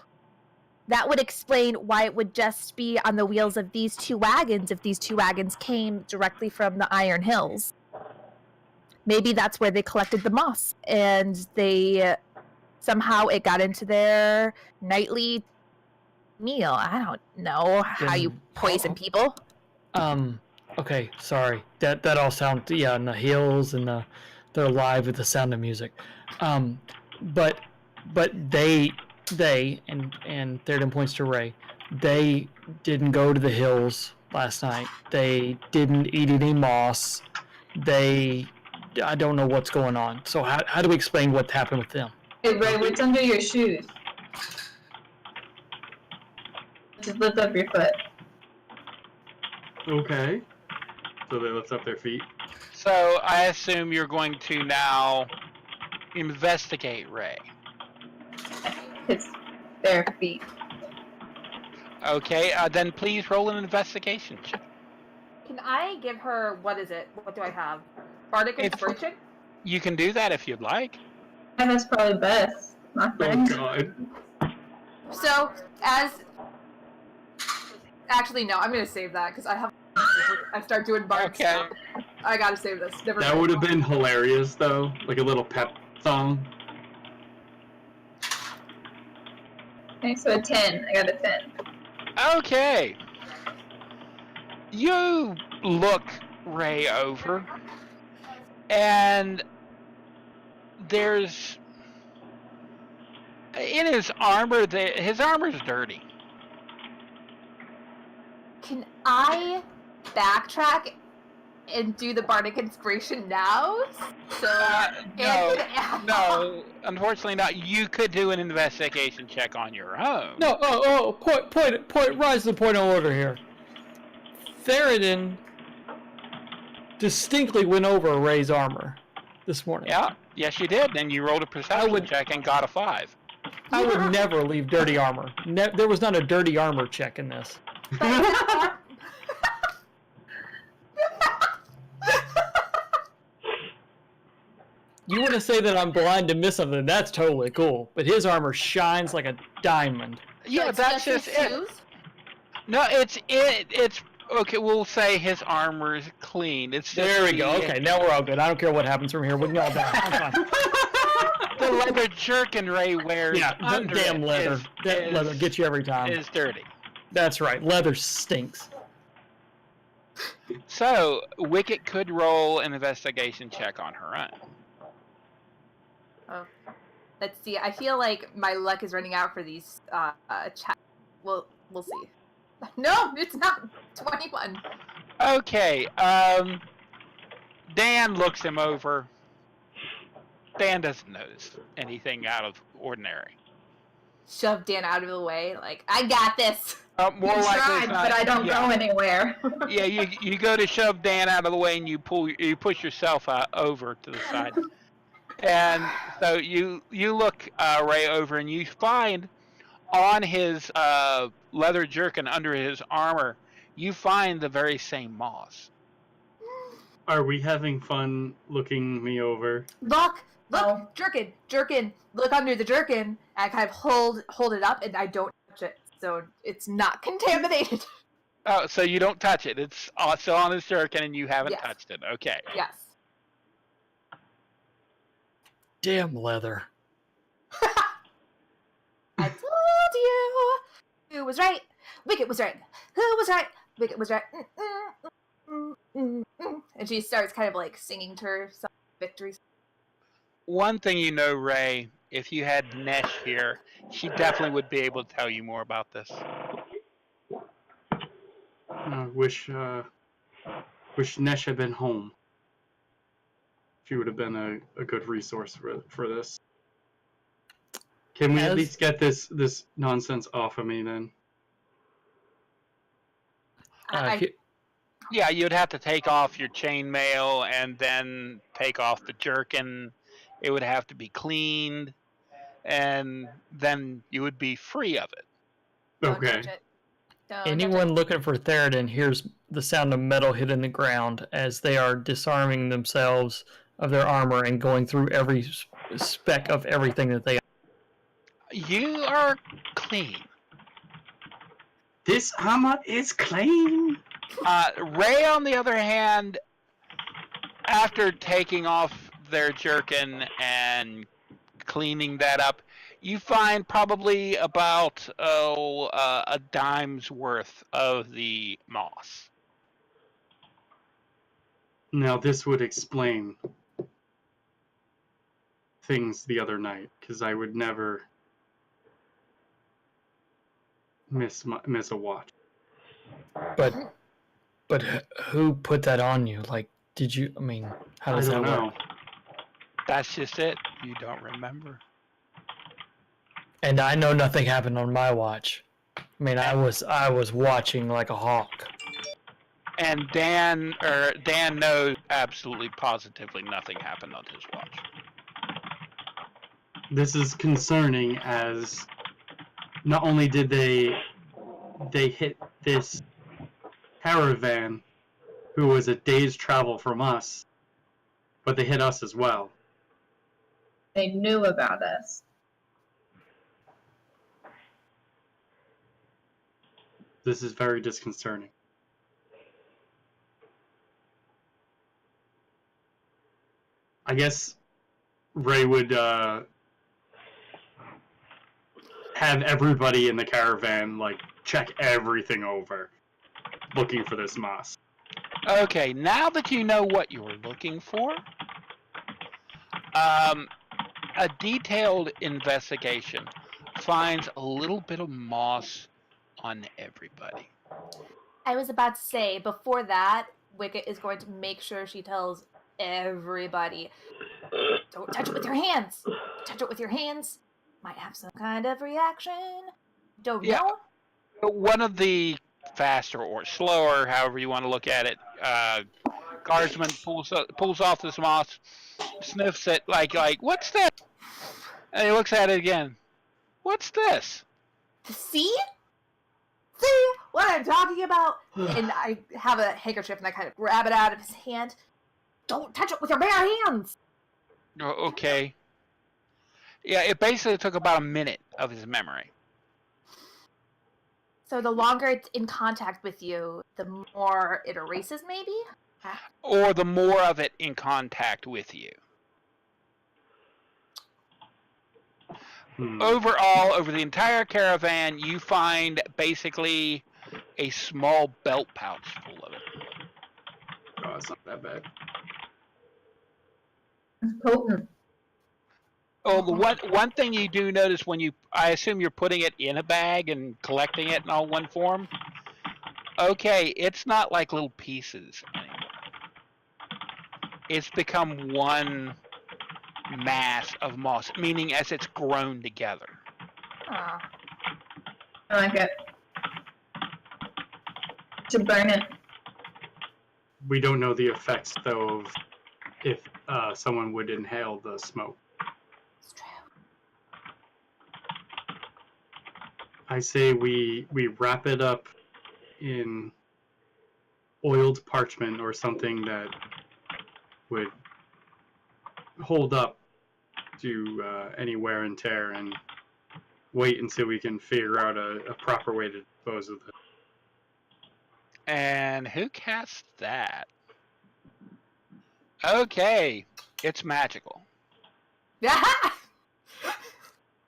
That would explain why it would just be on the wheels of these 2 wagons if these 2 wagons came directly from the Iron Hills. Maybe that's where they collected the moss, and they somehow it got into their nightly meal. I don't know how you poison people. Okay, sorry. That all sounds, yeah, in the hills and they're alive with the sound of music. But they and Theoden points to Ray. They didn't go to the hills last night. They didn't eat any moss. I don't know what's going on. So how do we explain what happened with them? Hey, Ray, what's under your shoes? Just lift up your foot. Okay. So they lift up their feet. So I assume you're going to now investigate Ray. It's their feet. Okay, then please roll an investigation check. Can I give her, what is it? What do I have? Bardic Inspiration? You can do that if you'd like. That's probably best, my Oh friend. god. So, actually, no, I'm going to save that because I start doing Bard stuff. I gotta save this. That would have been hilarious, though. Like a little pep song. Okay, so a 10. I got a 10. Okay. You look Ray over, and there's in his armor. His armor's dirty. Can I backtrack and do the Bardic Inspiration now? So no, unfortunately not. You could do an investigation check on your own. No, rise to the point of order here. Theoden distinctly went over Ray's armor this morning. Yeah, yes you did. And you rolled a perception check and got a 5. I would never leave dirty armor. There was not a dirty armor check in this. You want to say that I'm blind to miss something? That's totally cool. But his armor shines like a diamond. Yeah, that's just it. No, it's okay. We'll say his armor is clean. It's just there we go. Okay, now we're all good. I don't care what happens from here. We can all die. I'm fine. The leather jerkin Ray wears. Yeah, under damn leather. That leather gets you every time. Is dirty. That's right. Leather stinks. So Wicket could roll an investigation check on her own. Oh. Let's see. I feel like my luck is running out for these we'll see. No, it's not. 21. Okay. Dan looks him over. Dan doesn't notice anything out of ordinary. Shove Dan out of the way, like, I got this. More You likely tried, not. but I don't go anywhere. Yeah, you go to shove Dan out of the way and you push yourself over to the side. And so you look Ray over and you find on his leather jerkin under his armor, you find the very same moss. Are we having fun looking me over? Look, Oh. jerkin. Look under the jerkin. I kind of hold it up and I don't touch it, so it's not contaminated. Oh, so you don't touch it. It's still on his jerkin and you haven't touched it. Okay. Yes. Damn leather. I told you. Who was right? Wicket was right. Who was right? Wicket was right. And she starts kind of like singing to herself victories. One thing you know, Ray, if you had Nesh here, she definitely would be able to tell you more about this. Wish Nesh had been home. She would have been a good resource for this. Can we at least get this nonsense off of me then? Yeah, you'd have to take off your chainmail and then take off the jerkin. It would have to be cleaned, and then you would be free of it. Okay. Don't touch it. Don't touch Anyone looking for Theoden hears the sound of metal hitting the ground as they are disarming themselves of their armor and going through every speck of everything that they. You are clean. This armor is clean. Ray, on the other hand, after taking off their jerkin and cleaning that up, you find probably about a dime's worth of the moss. Now this would explain things the other night, because I would never miss a watch. But who put that on you? Like, did you? I mean, how I does don't that know. work? That's just it. You don't remember. And I know nothing happened on my watch. I mean, I was watching like a hawk. And Dan knows absolutely positively nothing happened on his watch. This is concerning, as not only did they hit this caravan, who was a day's travel from us, but they hit us as well. They knew about us. This is very disconcerting. I guess Ray would have everybody in the caravan like check everything over, looking for this moss. Okay, now that you know what you're looking for, a detailed investigation finds a little bit of moss on everybody. I was about to say, before that, Wicket is going to make sure she tells everybody, don't touch it with your hands. Touch it with your hands. Might have some kind of reaction. Don't know. One of the faster or slower, however you want to look at it, guardsman pulls off this moss, sniffs it like what's that? And he looks at it again. What's this? See? See what I'm talking about? And I have a handkerchief and I kind of grab it out of his hand. Don't touch it with your bare hands. Okay. Yeah, it basically took about a minute of his memory. So the longer it's in contact with you, the more it erases, maybe? Or the more of it in contact with you. Overall, over the entire caravan, you find basically a small belt pouch full of it. Oh, it's not that bad. It's potent. Oh, the one thing you do notice I assume you're putting it in a bag and collecting it in all one form. Okay, it's not like little pieces anymore. It's become one mass of moss, meaning as it's grown together. Oh. I like it. To burn it. We don't know the effects, though, of if someone would inhale the smoke. It's true. I say we wrap it up in oiled parchment or something that would hold up to any wear and tear, and wait until we can figure out a proper way to dispose of it. And who cast that? Okay, it's magical. Yeah.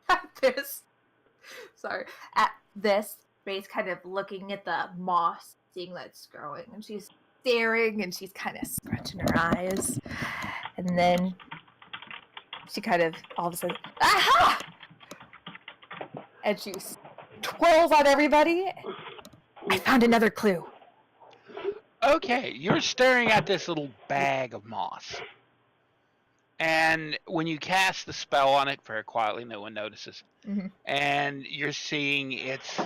At this, Ray's kind of looking at the moss, seeing that it's growing, and she's staring, and she's kind of scratching her eyes, and then she kind of all of a sudden, aha! And she twirls on everybody. I found another clue. Okay, you're staring at this little bag of moss. And when you cast the spell on it very quietly, no one notices. Mm-hmm. And you're seeing it's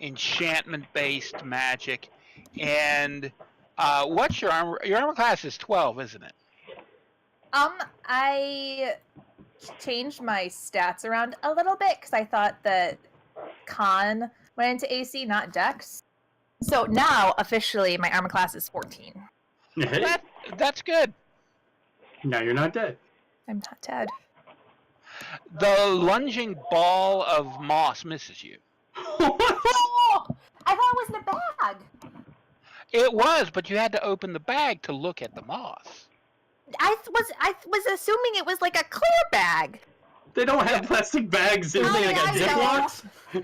enchantment-based magic. And what's your armor? Your armor class is 12, isn't it? I changed my stats around a little bit because I thought that Con went into AC, not Dex. So now, officially, my armor class is 14. Hey, That's good. now you're not dead. I'm not dead. The lunging ball of moss misses you. Oh! I thought it was in a bag. It was, but you had to open the bag to look at the moss. I was assuming it was like a clear bag. They don't have plastic bags in What are they, like there. a Okay.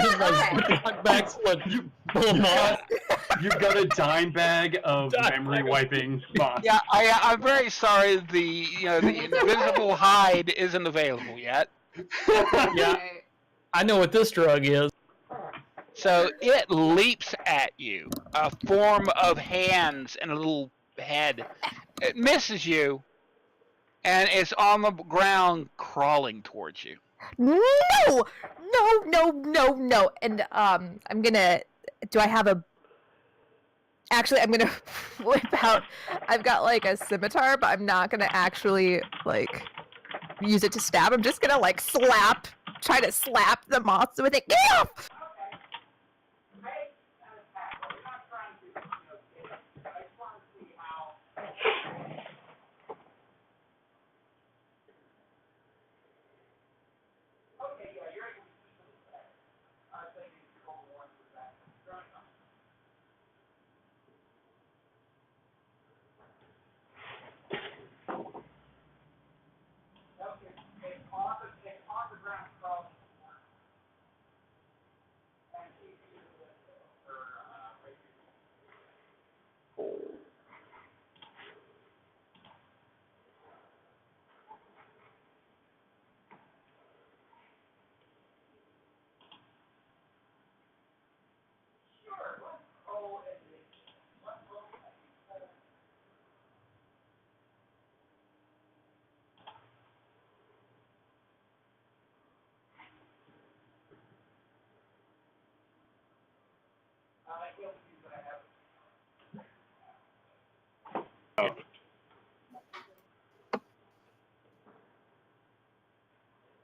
Ziplocs? Bags full of moss. You've got a dime bag of Dime memory bag. wiping moss. Yeah, I'm very sorry. The invisible hide isn't available yet. Yeah, I know what this drug is. So it leaps at you, a form of hands and a little head. It misses you, and it's on the ground crawling towards you. No! And I'm gonna. Do I have a? Actually, I'm gonna whip out. I've got like a scimitar, but I'm not gonna actually like use it to stab. I'm just gonna like try to slap the moth with it. Get off!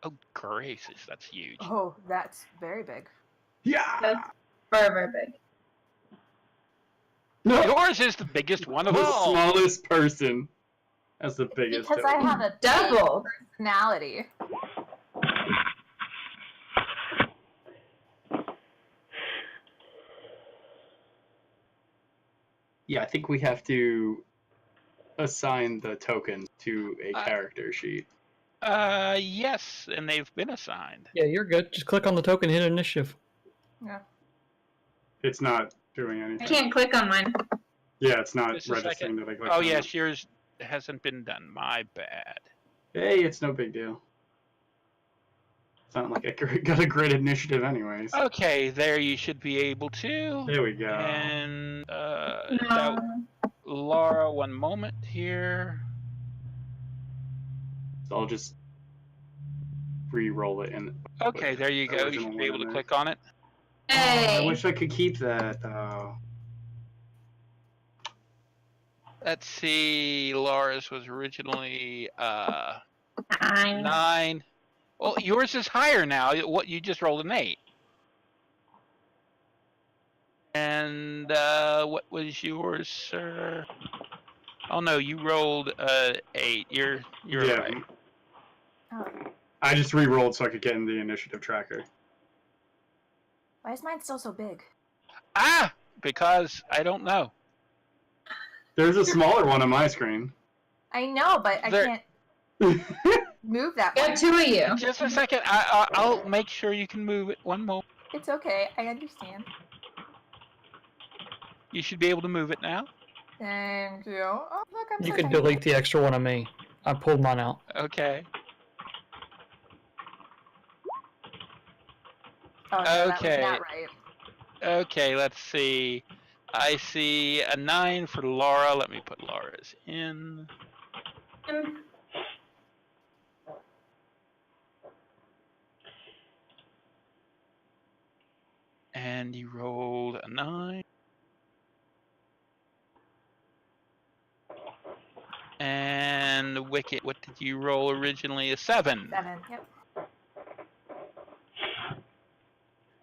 Oh, gracious, that's huge. Oh, that's very big. Yeah. That's very big. No, Yours is the biggest one of the all. smallest person. That's the biggest. Because I token. have a Double. personality. Yeah, I think we have to assign the token to a character sheet. Yes, and they've been assigned. Yeah, you're good. Just click on the token, hit initiative. Yeah. It's not doing I anything. can't click on mine. Yeah, it's not Just a registering that I clicked Oh on yes, it. yours hasn't been done. My bad. Hey, it's no big deal. It's not like I got a great initiative anyways. Okay, there you should be able to. There we go. And No. that, Laura, one moment here. So I'll just re-roll it in. Okay, there you go. You Original should be able to one in click on it. Oh, Hey. I wish I could keep that though. Let's see. Laura's was originally 9. 9. Well, yours is higher now. What you just rolled an 8. And what was yours, sir? Oh no, you rolled 8. You're Yeah. right. Oh. I just re-rolled so I could get in the initiative tracker. Why is mine still so big? Ah, because I don't know. There's a smaller one on my screen. I know, but I There- can't move that Got one. 2 of you. Just a second. I'll make sure you can move it. One moment. It's okay. I understand. You should be able to move it now. Thank you. Oh, look, I'm You so could tiny. delete the extra one on me. I pulled mine out. Okay. Oh, no, that was Okay. not right. Okay, let's see. I see a 9 for Laura. Let me put Laura's in. And you rolled a 9. And Wicket, what did you roll originally? A 7. 7. Yep.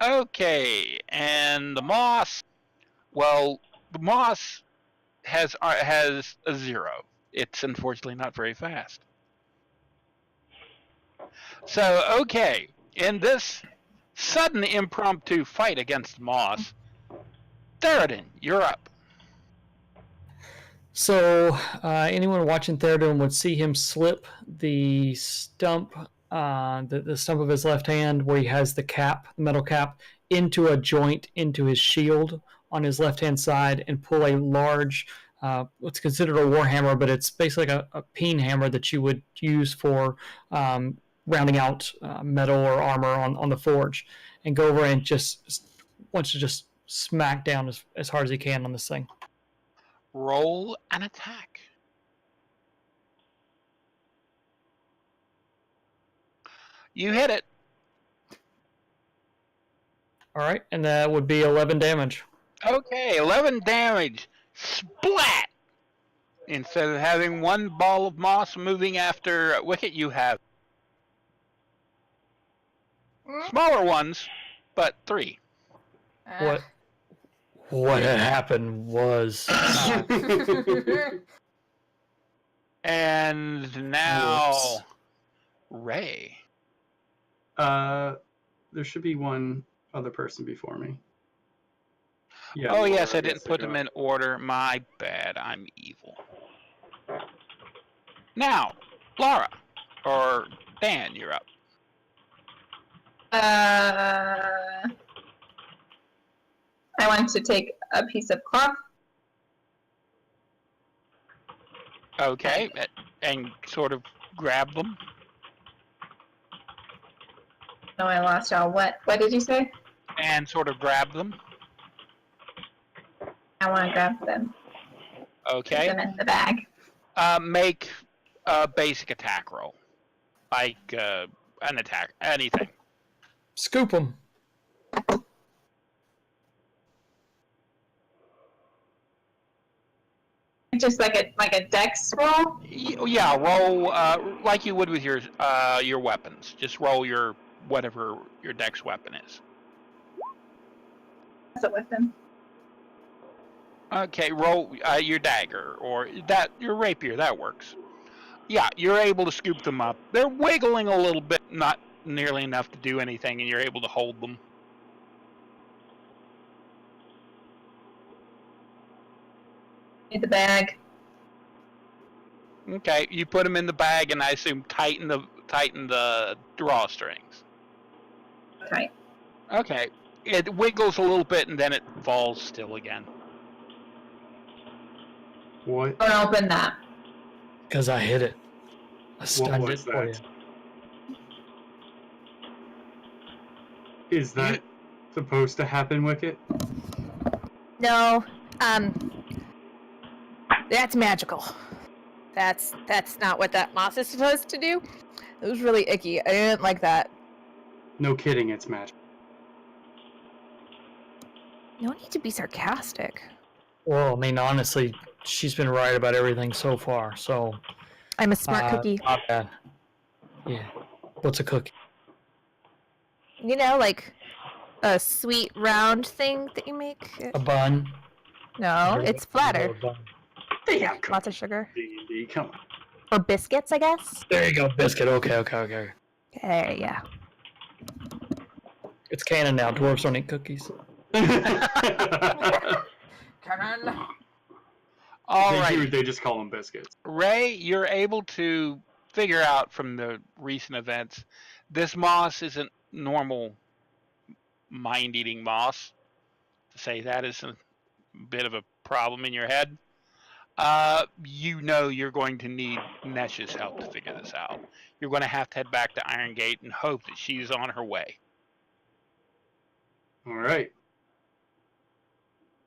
Okay, and the moss Well, the moss has a 0. It's unfortunately not very fast. So, okay, in this sudden impromptu fight against moss, Theoden, you're up. So anyone watching Theoden would see him slip the stump, the stump of his left hand, where he has the cap, the metal cap, into a joint into his shield on his left hand side, and pull a large, what's considered a warhammer, but it's basically like a peen hammer that you would use for rounding out metal or armor on the forge, and go over and just wants to just smack down as hard as he can on this thing. Roll an attack. You hit it. All right, and that would be 11 damage. Okay, 11 damage. Splat! Instead of having one ball of moss moving after Wicket, you have smaller ones, but 3. What had happened was And now, Whoops. Ray. There should be one other person before me. Yeah. Oh, Laura, yes, I guess didn't put them in order. My bad. I'm evil. Now, Laura, or Dan, you're up. I want to take a piece of cloth. Okay, and sort of grab them. No, I lost y'all. What did you say? And sort of grab them. I want to grab them. Okay. Put them in the bag. Make a basic attack roll. Like an attack, anything. scoop them. Just like a dex roll. Yeah, roll like you would with your weapons. Just roll your whatever your dex weapon is. What's it with them? Okay, roll your dagger or your rapier. That works. Yeah, you're able to scoop them up. They're wiggling a little bit, not nearly enough to do anything, and you're able to hold them. Need the bag. Okay, you put them in the bag, and I assume tighten the drawstrings. Right. Okay, it wiggles a little bit, and then it falls still again. What? Don't open that. Because I hit it. I stunned was it for you. that? Is that supposed to happen, Wicket? No, that's magical. That's not what that moss is supposed to do. It was really icky. I didn't like that. No kidding, it's magic. No need to be sarcastic. Well, I mean, honestly, she's been right about everything so far, so... I'm a smart cookie. Not bad. Yeah. What's a cookie? You know, like a sweet round thing that you make. A bun? No, it's flatter. They have Lots of sugar. D&D, come on. Or biscuits, I guess. There you go, biscuit. Okay. Okay, yeah. It's canon now. Dwarves don't eat cookies. All right. They just call them biscuits. Ray, you're able to figure out from the recent events, this moss isn't normal mind-eating moss. To say that is a bit of a problem in your head. You know you're going to need Nesh's help to figure this out. You're going to have to head back to Iron Gate and hope that she's on her way. All right.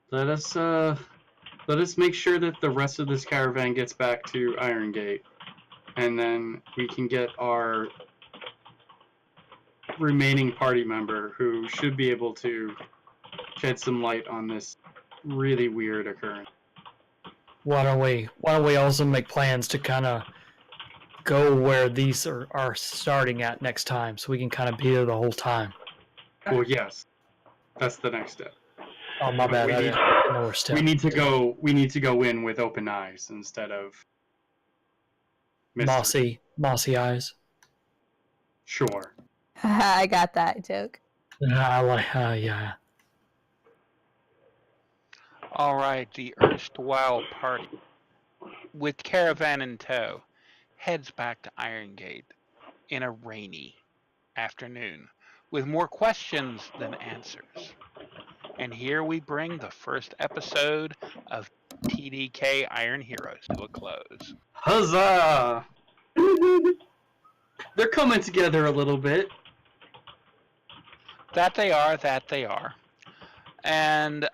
Let us make sure that the rest of this caravan gets back to Iron Gate, and then we can get our remaining party member who should be able to shed some light on this really weird occurrence. Why don't we also make plans to kind of go where these are starting at next time, so we can kind of be there the whole time. Well, yes, that's the next step. Oh, my bad. We I need- didn't know we're still. We need to go in with open eyes instead of mystery. Mossy eyes. Sure. I got that joke. I like, yeah. All right, the erstwhile party, with caravan in tow, heads back to Iron Gate in a rainy afternoon, with more questions than answers. And here we bring the first episode of TDK Iron Heroes to a close. Huzzah! They're coming together a little bit. That they are. And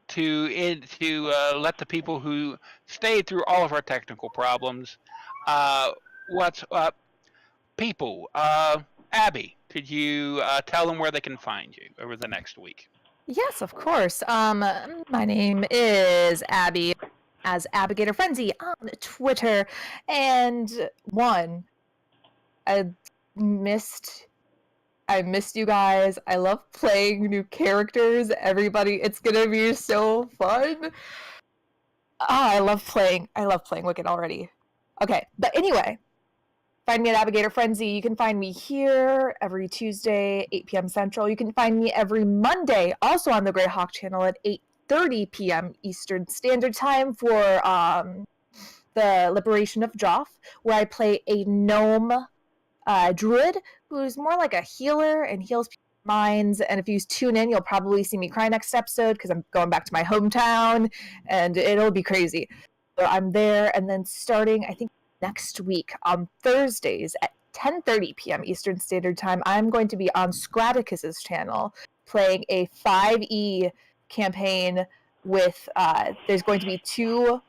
to let the people who stayed through all of our technical problems, what's up, people? Abby, could you tell them where they can find you over the next week? Yes, of course. My name is Abby, as Abigator Frenzy on Twitter, and I missed you guys. I love playing new characters. Everybody, it's gonna be so fun. I love playing Wicked already. Okay, but anyway, find me at Abigator Frenzy. You can find me here every Tuesday, 8 p.m. Central. You can find me every Monday, also on the Greyhawk channel at 8:30 p.m. Eastern Standard Time for the Liberation of Joff, where I play a gnome druid who's more like a healer and heals people's minds. And if you tune in, you'll probably see me cry next episode because I'm going back to my hometown and it'll be crazy. So I'm there, and then starting, I think, next week on Thursdays at 10:30 p.m. Eastern Standard Time, I'm going to be on Scraticus's channel playing a 5e campaign with there's going to be 2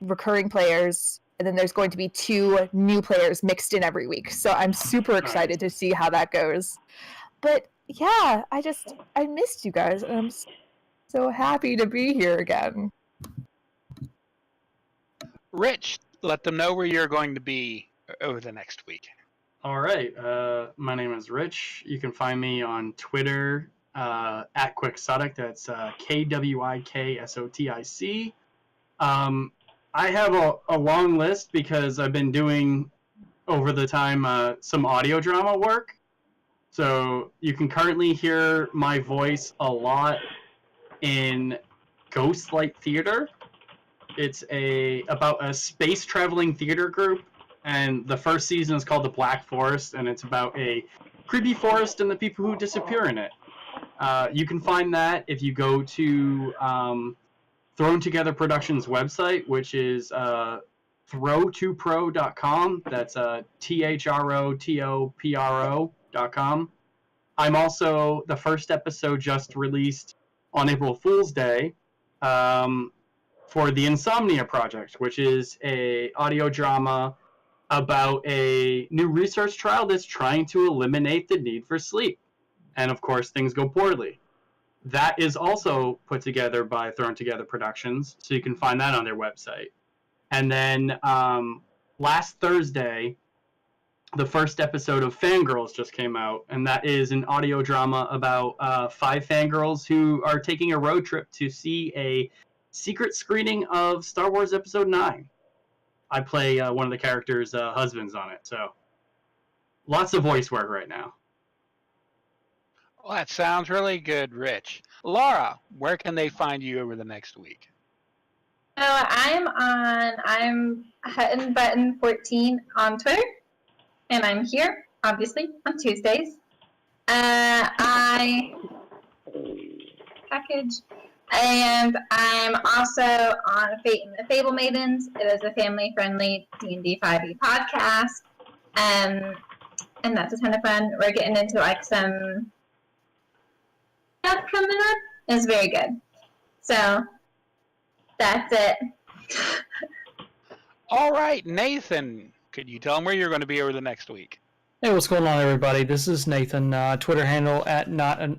recurring players, and then there's going to be 2 new players mixed in every week. So I'm super excited to see how that goes. But yeah, I missed you guys, and I'm so happy to be here again. Rich, let them know where you're going to be over the next week. All right. My name is Rich. You can find me on Twitter at Quixotic. That's KWIKSOTIC. I have a long list because I've been doing over the time some audio drama work. So you can currently hear my voice a lot in Ghostlight Theater. It's about a space traveling theater group, and the first season is called The Black Forest, and it's about a creepy forest and the people who disappear in it. You can find that if you go to Thrown Together Productions website, which is throw2pro.com. That's THROTOPRO.com. I'm also, the first episode just released on April Fool's Day for the Insomnia Project, which is a audio drama about a new research trial that's trying to eliminate the need for sleep. And of course, things go poorly. That is also put together by Thrown Together Productions, so you can find that on their website. And then last Thursday, the first episode of Fangirls just came out, and that is an audio drama about 5 fangirls who are taking a road trip to see a secret screening of Star Wars Episode 9. I play one of the characters' husbands on it, so lots of voice work right now. Well, that sounds really good, Rich. Laura, where can they find you over the next week? I'm Hutton Button 14 on Twitter, and I'm here, obviously, on Tuesdays. I package, and I'm also on Fate and the Fable Maidens. It is a family-friendly D&D 5e podcast, and that's a ton of fun. We're getting into like some stuff coming up. It's very good. So that's it. All right, Nathan, could you tell them where you're going to be over the next week? Hey, what's going on, everybody? This is Nathan. Twitter handle at not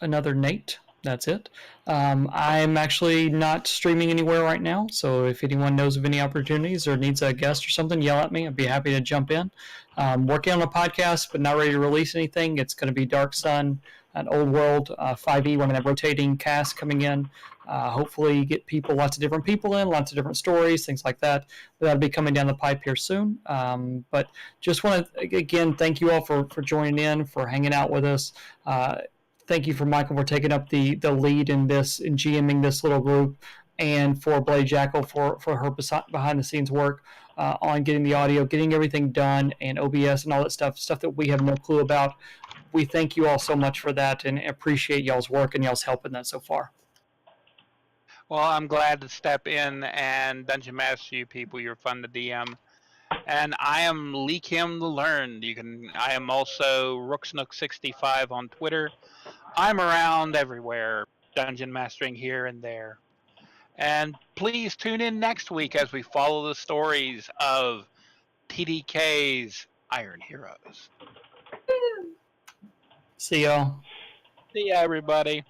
another Nate. That's it. I'm actually not streaming anywhere right now, so if anyone knows of any opportunities or needs a guest or something, yell at me. I'd be happy to jump in. Working on a podcast, but not ready to release anything. It's going to be Dark Sun an old world 5e. We're going to have rotating cast coming in. Hopefully, get lots of different people in, lots of different stories, things like that. That'll be coming down the pipe here soon. But just want to again thank you all for joining in, for hanging out with us. Thank you for Michael for taking up the lead in this, in GMing this little group, and for Blade Jackal for her behind the scenes work on getting the audio, getting everything done, and OBS and all that stuff that we have no clue about. We thank you all so much for that and appreciate y'all's work and y'all's help in that so far. Well, I'm glad to step in and Dungeon Master you people. You're fun to DM. And I am Lee Kim the Learned. I am also Rooksnook65 on Twitter. I'm around everywhere, dungeon mastering here and there. And please tune in next week as we follow the stories of TDK's Iron Heroes. See y'all. See ya, everybody.